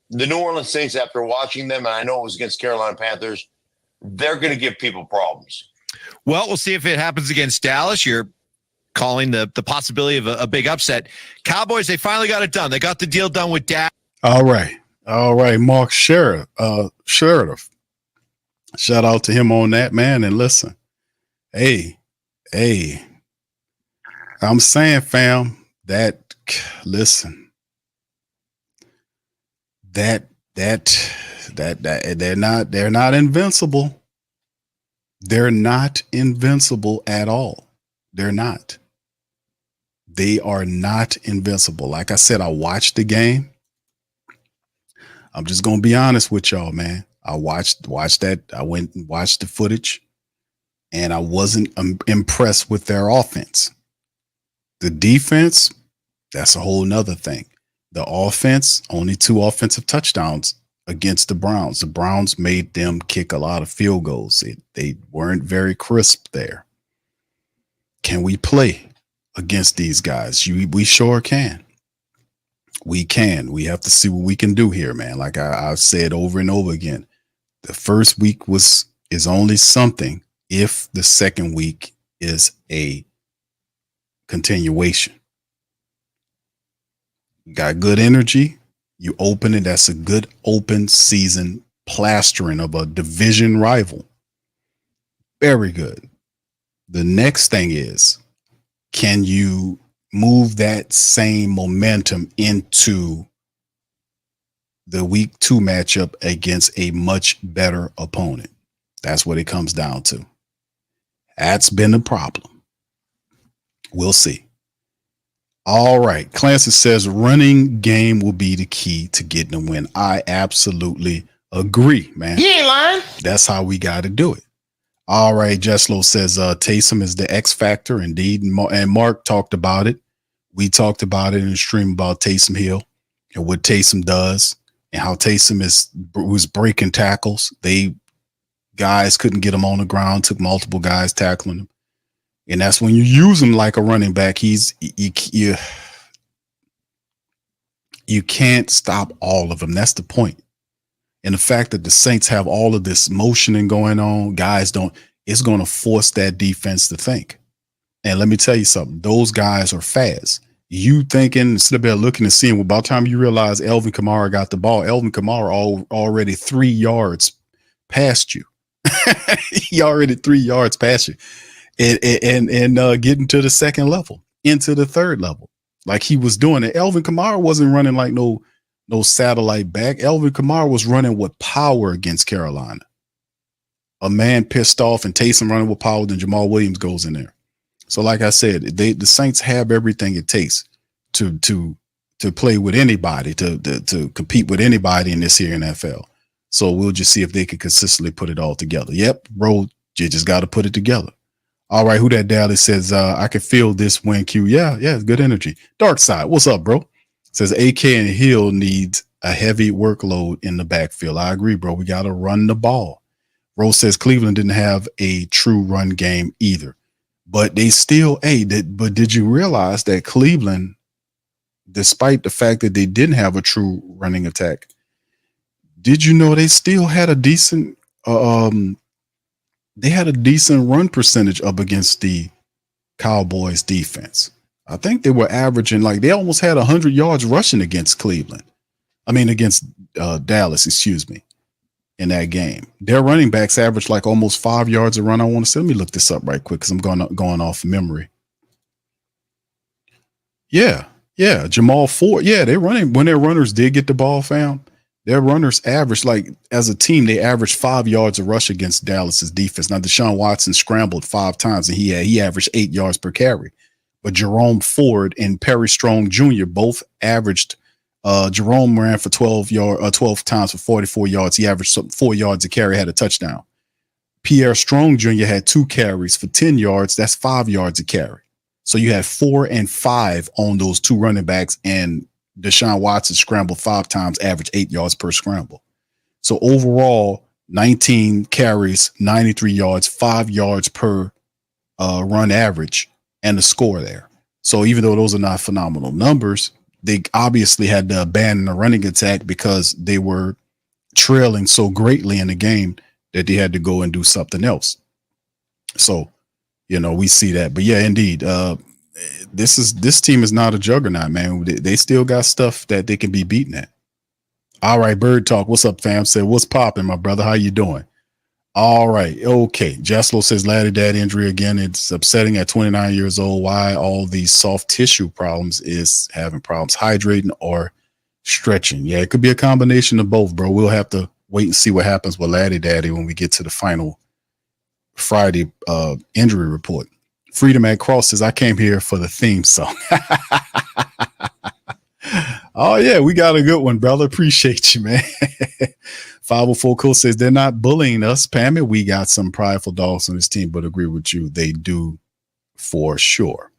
The New Orleans Saints, after watching them, and I know it was against Carolina Panthers, they're going to give people problems. Well, we'll see if it happens against Dallas. You're calling the possibility of a big upset. Cowboys, they finally got it done. They got the deal done with Dak. All right. Mark Sheriff. Shout out to him on that, man. And listen, hey, I'm saying, fam, that they're not invincible. They're not invincible at all. They're not. They are not invincible. Like I said, I watched the game. I'm just gonna be honest with y'all, man. I watched that. I went and watched the footage, and I wasn't impressed with their offense. The defense, that's a whole nother thing. The offense, only 2 offensive touchdowns against the Browns. The Browns made them kick a lot of field goals. They weren't very crisp there. Can we play against these guys? We sure can. We can. We have to see what we can do here, man. Like I've said over and over again, the first week is only something if the second week is a continuation. Got good energy. You open it. That's a good open season plastering of a division rival. Very good. The next thing is, can you move that same momentum into the week 2 matchup against a much better opponent? That's what it comes down to. That's been the problem. We'll see. All right. Clancy says running game will be the key to getting a win. I absolutely agree, man. You ain't lying. That's how we got to do it. All right. Jeslo says Taysom is the X factor. Indeed. And Mark talked about it. We talked about it in the stream about Taysom Hill and what Taysom does and how Taysom was breaking tackles. Guys couldn't get him on the ground, took multiple guys tackling him. And that's when you use him like a running back. You can't stop all of them. That's the point. And the fact that the Saints have all of this motioning going on, guys don't, it's going to force that defense to think. And let me tell you something, those guys are fast. You thinking, instead of there looking and seeing, well, by the time you realize Elvin Kamara got the ball, Elvin Kamara already 3 yards past you. He already 3 yards past you. And getting to the second level, into the third level, like he was doing it. Elvin Kamara wasn't running like no satellite back. Elvin Kamara was running with power against Carolina. A man pissed off and Taysom running with power, then Jamal Williams goes in there. So like I said, the Saints have everything it takes to play with anybody, to compete with anybody in this here NFL. So we'll just see if they can consistently put it all together. Yep, bro, you just got to put it together. All right, who that Dallas says, I can feel this win, Q. Yeah, good energy. Dark Side, what's up, bro? Says AK and Hill needs a heavy workload in the backfield. I agree, bro. We got to run the ball. Rose says Cleveland didn't have a true run game either. But they still, but did you realize that Cleveland, despite the fact that they didn't have a true running attack, did you know they still had a decent run percentage up against the Cowboys defense? I think they were averaging, like, they almost had 100 yards rushing against Dallas, excuse me, in that game. Their running backs averaged like almost 5 yards a run. I want to say, let me look this up right quick because I'm going off memory. Yeah. Jamal Ford. Yeah, they're running. When their runners did get the ball, fam, their runners averaged, like, as a team, they averaged 5 yards a rush against Dallas's defense. Now, Deshaun Watson scrambled 5 times and he averaged 8 yards per carry. But Jerome Ford and Perry Strong Jr. both averaged. Jerome ran for 12 times for 44 yards. He averaged 4 yards a carry, had a touchdown. Pierre Strong Jr. had 2 carries for 10 yards. That's 5 yards a carry. So you had 4 and 5 on those 2 running backs, and Deshaun Watson scrambled 5 times, averaged 8 yards per scramble. So overall, 19 carries, 93 yards, 5 yards per run average, and the score there. So even though those are not phenomenal numbers, they obviously had to abandon the running attack because they were trailing so greatly in the game that they had to go and do something else. So, we see that. But yeah, indeed, this team is not a juggernaut, man. They still got stuff that they can be beaten at. All right, Bird Talk. What's up, fam? Said, what's popping, my brother? How you doing? All right. Okay. Jaslo says Laddie dad injury again. It's upsetting at 29 years old. Why all these soft tissue problems is having problems hydrating or stretching. Yeah, it could be a combination of both, bro. We'll have to wait and see what happens with Laddie daddy when we get to the final Friday injury report. Freedom at Cross says, I came here for the theme song. Oh, yeah, we got a good one, brother. Appreciate you, man. 504 Cool says, they're not bullying us, Pammy. We got some prideful dogs on this team, but agree with you. They do for sure.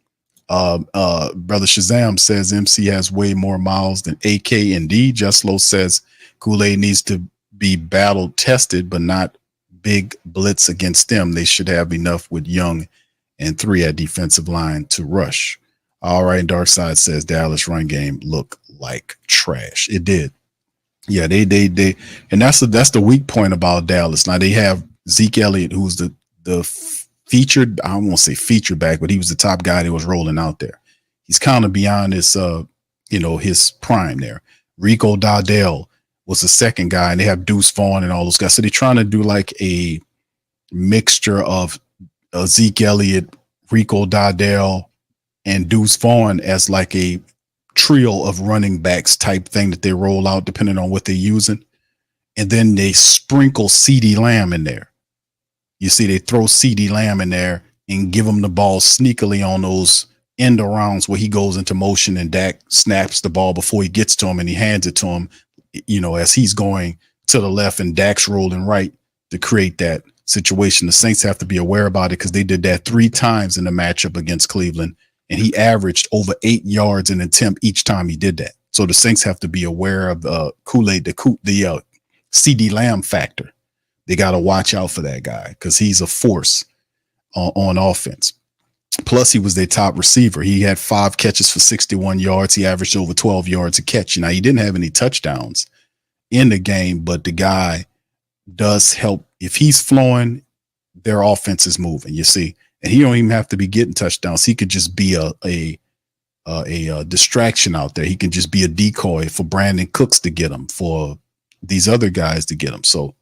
Brother Shazam says, MC has way more miles than AK. Indeed, Justlo says, Kool-Aid needs to be battle tested, but not big blitz against them. They should have enough with Young and 3 at defensive line to rush. All right, Darkside says Dallas run game looked like trash. It did. Yeah, they and that's the weak point about Dallas. Now they have Zeke Elliott, who's the featured, I won't say featured back, but he was the top guy that was rolling out there. He's kind of beyond his his prime there. Rico Dowdell was the second guy, and they have Deuce Vaughn and all those guys. So they're trying to do like a mixture of Zeke Elliott, Rico Dowdell, and Deuce Vaughn as like a trio of running backs type thing that they roll out depending on what they're using. And then they sprinkle CeeDee Lamb in there. You see, they throw CeeDee Lamb in there and give him the ball sneakily on those end arounds where he goes into motion and Dak snaps the ball before he gets to him and he hands it to him, as he's going to the left and Dak's rolling right to create that situation. The Saints have to be aware about it because they did that 3 times in the matchup against Cleveland. And he averaged over 8 yards an attempt each time he did that. So the Saints have to be aware of Kool-Aid, the CeeDee Lamb factor. They got to watch out for that guy because he's a force on offense. Plus, he was their top receiver. He had 5 catches for 61 yards. He averaged over 12 yards a catch. Now, he didn't have any touchdowns in the game, but the guy does help. If he's flowing, their offense is moving, you see. And he don't even have to be getting touchdowns. He could just be a distraction out there. He can just be a decoy for Brandon Cooks to get him, for these other guys to get him. So,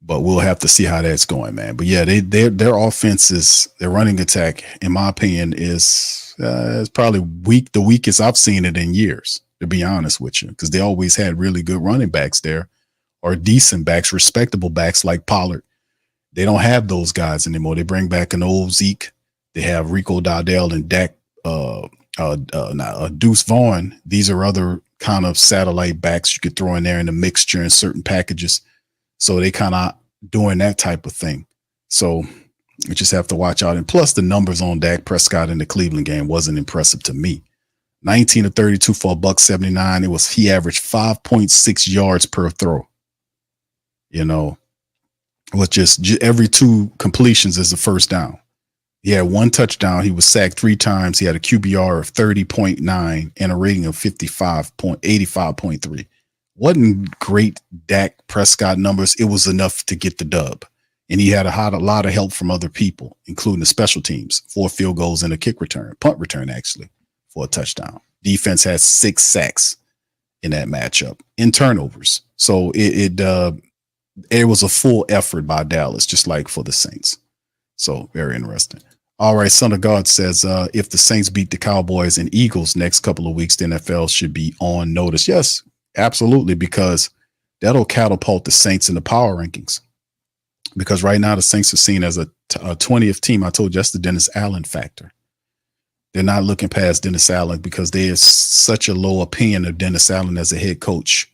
but we'll have to see how that's going, man. But yeah, their offense is, their running attack, in my opinion, is probably the weakest I've seen it in years, to be honest with you, because they always had really good running backs there, or decent backs, respectable backs like Pollard. They don't have those guys anymore. They bring back an old Zeke. They have Rico Dowdell and Dak, Deuce Vaughn. These are other kind of satellite backs you could throw in there in the mixture in certain packages. So they kind of doing that type of thing. So you just have to watch out. And plus, the numbers on Dak Prescott in the Cleveland game wasn't impressive to me. 19 of 32 for $179. He averaged 5.6 yards per throw. With just every 2 completions is a first down. He had 1 touchdown. He was sacked 3 times. He had a QBR of 30.9 and a rating of 85.3. Wasn't great Dak Prescott numbers. It was enough to get the dub. And he had a lot of help from other people, including the special teams, 4 field goals and a punt return, actually, for a touchdown. Defense had 6 sacks in that matchup in turnovers. So it was a full effort by Dallas, just like for the Saints. So very interesting. All right. Son of God says, if the Saints beat the Cowboys and Eagles next couple of weeks, the NFL should be on notice. Yes, absolutely. Because that'll catapult the Saints in the power rankings. Because right now the Saints are seen as a 20th team. I told you that's the Dennis Allen factor. They're not looking past Dennis Allen because there's such a low opinion of Dennis Allen as a head coach.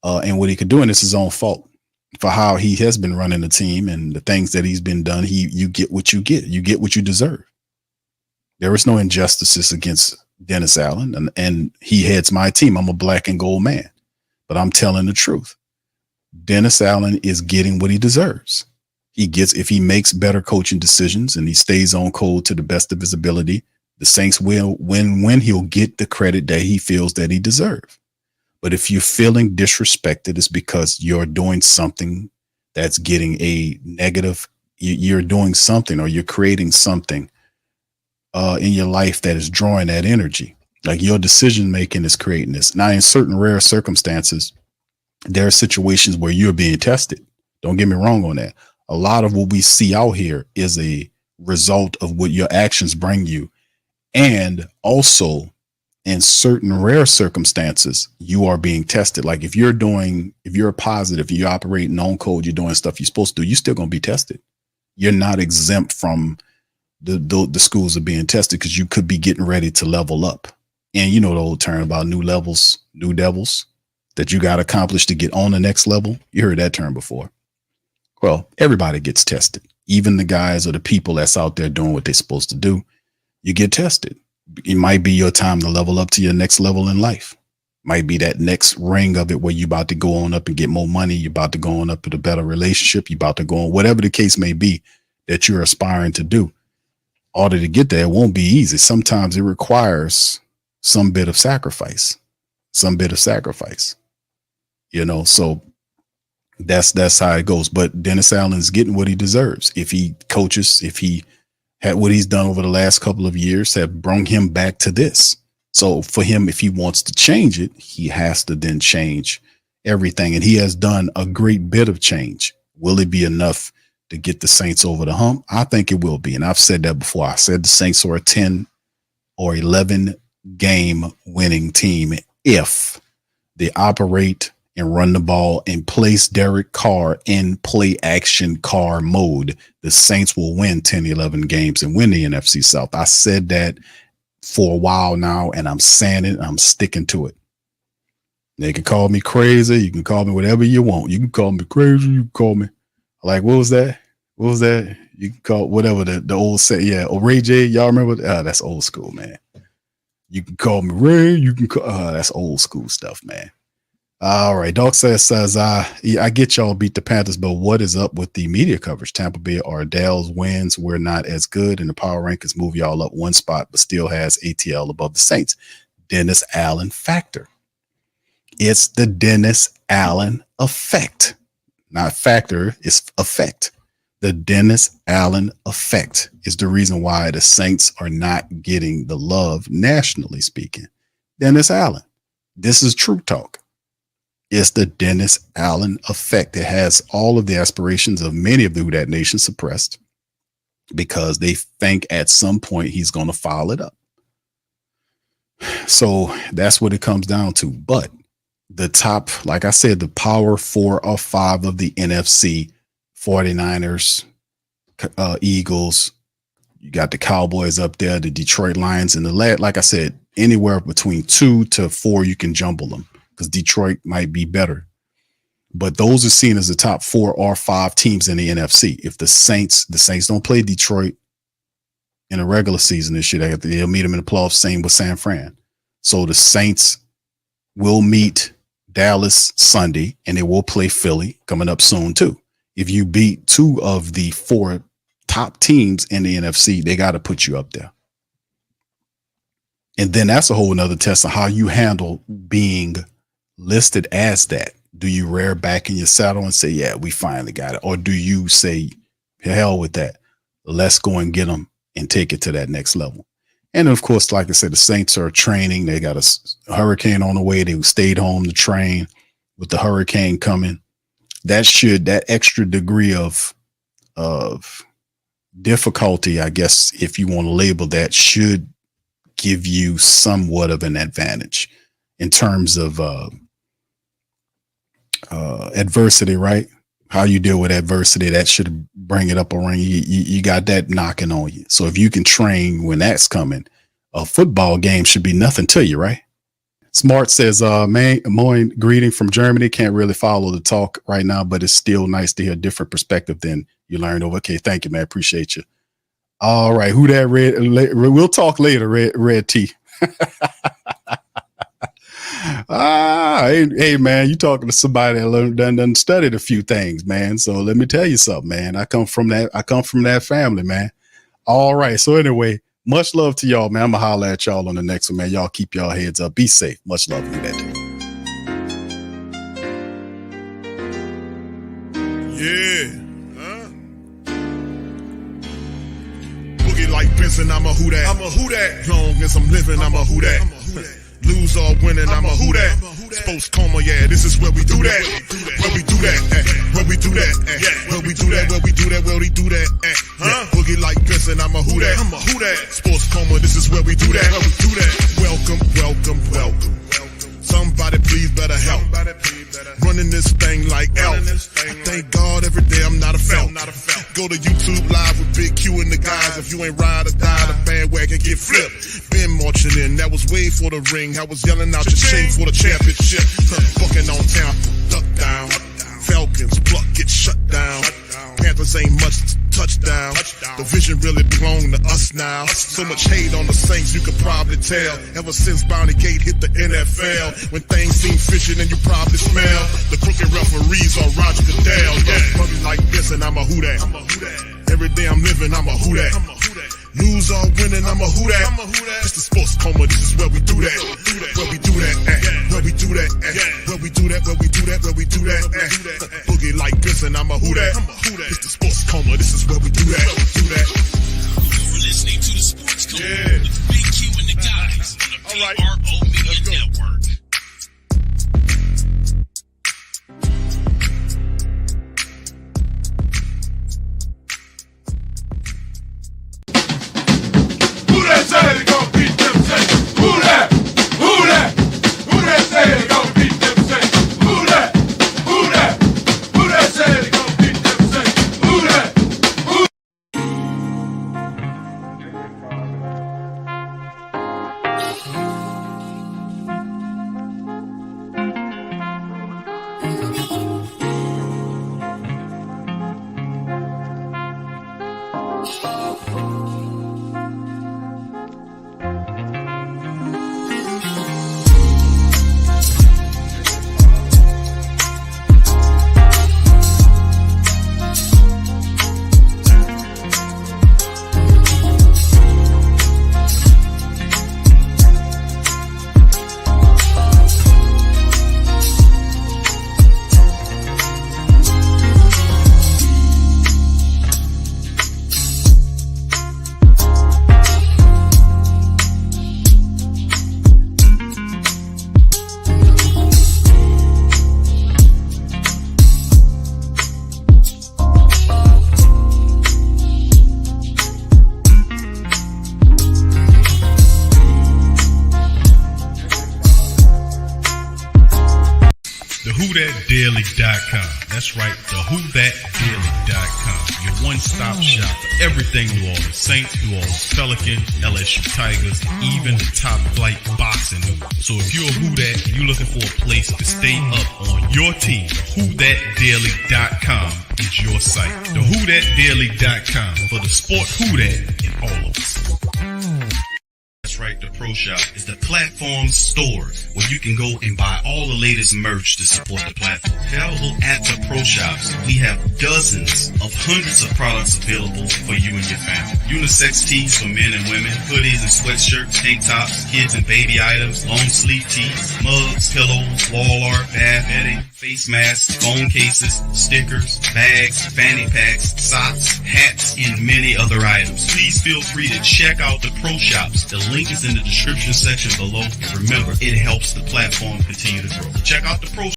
And what he could do, and it's his own fault for how he has been running the team and the things that he's been done. You get what you get. You get what you deserve. There is no injustices against Dennis Allen, and he heads my team. I'm a black and gold man, but I'm telling the truth. Dennis Allen is getting what he deserves. If he makes better coaching decisions and he stays on code to the best of his ability, the Saints will win. He'll get the credit that he feels that he deserves. But if you're feeling disrespected, it's because you're doing something that's getting a negative. You're doing something, or you're creating something in your life that is drawing that energy. Like your decision making is creating this. Now, in certain rare circumstances, there are situations where you're being tested. Don't get me wrong on that. A lot of what we see out here is a result of what your actions bring you. And also, in certain rare circumstances, you are being tested. Like if you're positive, you're operating on code, you're doing stuff you're supposed to do, you're still going to be tested. You're not exempt from the schools of being tested, because you could be getting ready to level up. And you know the old term about new levels, new devils, that you got to accomplish to get on the next level. You heard that term before. Well, everybody gets tested. Even the guys or the people that's out there doing what they're supposed to do, you get tested. It might be your time to level up to your next level in life. Might be that next ring of it where you're about to go on up and get more money. You're about to go on up to a better relationship. You're about to go on, whatever the case may be that you're aspiring to do. In order to get there, it won't be easy. Sometimes it requires some bit of sacrifice, so that's how it goes. But Dennis Allen's getting what he deserves. If he coaches, if he had what he's done over the last couple of years have brought him back to this. So for him, if he wants to change it, he has to then change everything. And he has done a great bit of change. Will it be enough to get the Saints over the hump? I think it will be. And I've said that before. I said the Saints are a 10 or 11 game winning team if they operate and run the ball and place Derek Carr in play action Carr mode. The Saints will win 10, 11 games and win the NFC South. I said that for a while now, and I'm saying it. I'm sticking to it. They can call me crazy. You can call me whatever you want. You can call me crazy. You can call me like, what was that? You can call whatever the old say. Yeah. Oh, Ray J. Y'all remember? That's old school, man. You can call me Ray. You can call, that's old school stuff, man. All right. Dog says, I get y'all beat the Panthers, but what is up with the media coverage? Tampa Bay Ardell's wins were not as good, and the power rankings move y'all up one spot, but still has ATL above the Saints. Dennis Allen factor. It's the Dennis Allen effect. Not factor, it's effect. The Dennis Allen effect is the reason why the Saints are not getting the love, nationally speaking. Dennis Allen. This is true talk. It's the Dennis Allen effect. It has all of the aspirations of many of the Who Dat Nation suppressed because they think at some point he's going to follow it up. So that's what it comes down to. But the top, like I said, the power 4 or 5 of the NFC, 49ers, Eagles, you got the Cowboys up there, the Detroit Lions, and like I said, anywhere between 2 to 4, you can jumble them because Detroit might be better. But those are seen as the top 4 or 5 teams in the NFC. If the Saints don't play Detroit in a regular season this year, they'll meet them in the playoffs, same with San Fran. So the Saints will meet Dallas Sunday, and they will play Philly coming up soon too. If you beat 2 of the 4 top teams in the NFC, they got to put you up there. And then that's a whole nother test of how you handle being listed as that. Do you rear back in your saddle and say, yeah, we finally got it? Or do you say, hell with that, let's go and get them and take it to that next level? And of course, like I said, the Saints are training. They got a hurricane on the way. They stayed home to train with the hurricane coming. That extra degree of difficulty, I guess, if you want to label that, should give you somewhat of an advantage in terms of adversity, right? How you deal with adversity, that should bring it up a ring. You got that knocking on you. So if you can train when that's coming, a football game should be nothing to you, right? Smart says, Moin, greeting from Germany. Can't really follow the talk right now, but it's still nice to hear a different perspective than you learned over. Okay, thank you, man. Appreciate you. All right, who that red? We'll talk later, Red T. Hey, man, you talking to somebody that done studied a few things, man. So let me tell you something, man. I come from that family, man. All right. So anyway, much love to y'all, man. I'm gonna holler at y'all on the next one, man. Y'all keep y'all heads up. Be safe. Much love to that. Yeah. Boogie like Benson, I'm a who that. I'm a who that. Long as I'm living, I'm a who that. Lose or winning, I'm a who that. Sports Coma, yeah, this is where we do that. Where we do that, where we do that, where we do that, where we do that, where we do that, Boogie like Benson, I'm a who that. I'm a who that. Sports Coma, this is where we do that. Where we do that. Welcome, welcome, welcome. Somebody please better help. Running this thing like Elf. I thank God every day I'm not a felt. Go to YouTube Live with Big Q and the guys. If you ain't ride or die, the bandwagon get flipped. Been marching in, that was way for the ring. I was yelling out your shade for the championship. Fucking on town, duck down. Falcons, pluck, get shut down. Panthers ain't much touchdown. The vision really belong to us now. So much hate on the Saints, you could probably tell. Ever since Bounty Gate hit the NFL, when things seem fishy, then you probably smell the crooked referees or Roger Goodell. Yeah, probably like this, and I'm a who that. Every day I'm living, I'm a who that. Lose or winning, I'm a who that. It's the Sports Coma, this is where we do that. Where we do that, where we do that, where we do that, where we do that, where we do that. Boogie like this, and I'm a who that. It's the Sports Coma, this is where we do that. You're listening to the Sports Coma with Big Q and the guys on the PRO Media Network. Say they gon' beat them Saints. Who that? Who that? Who that say they gon' beat them Saints? Who that? Who that? Who that say they gon' beat them Saints? Who that? Who? TheWhoThatDaily.com. That's right, TheWhoThatDaily.com. Your one-stop shop for everything New Orleans Saints, New Orleans Pelicans, LSU Tigers, even the top flight boxing news. So if you're a Who That and you're looking for a place to stay up on your team, TheWhoThatDaily.com is your site. TheWhoThatDaily.com for the sport Who That in all of us. That's right, the Pro Shop is the platform store where you can go and buy all the latest merch to support the platform. Available at the Pro Shops, we have dozens of hundreds of products available for you and your family. Unisex tees for men and women, hoodies and sweatshirts, tank tops, kids and baby items, long sleeve tees, mugs, pillows, wall art, bath bedding, face masks, phone cases, stickers, bags, fanny packs, socks, hats, and many other items. Please feel free to check out the Pro Shops. The link is in the description section below. Remember, it helps the platform continue to grow. Check out the Pro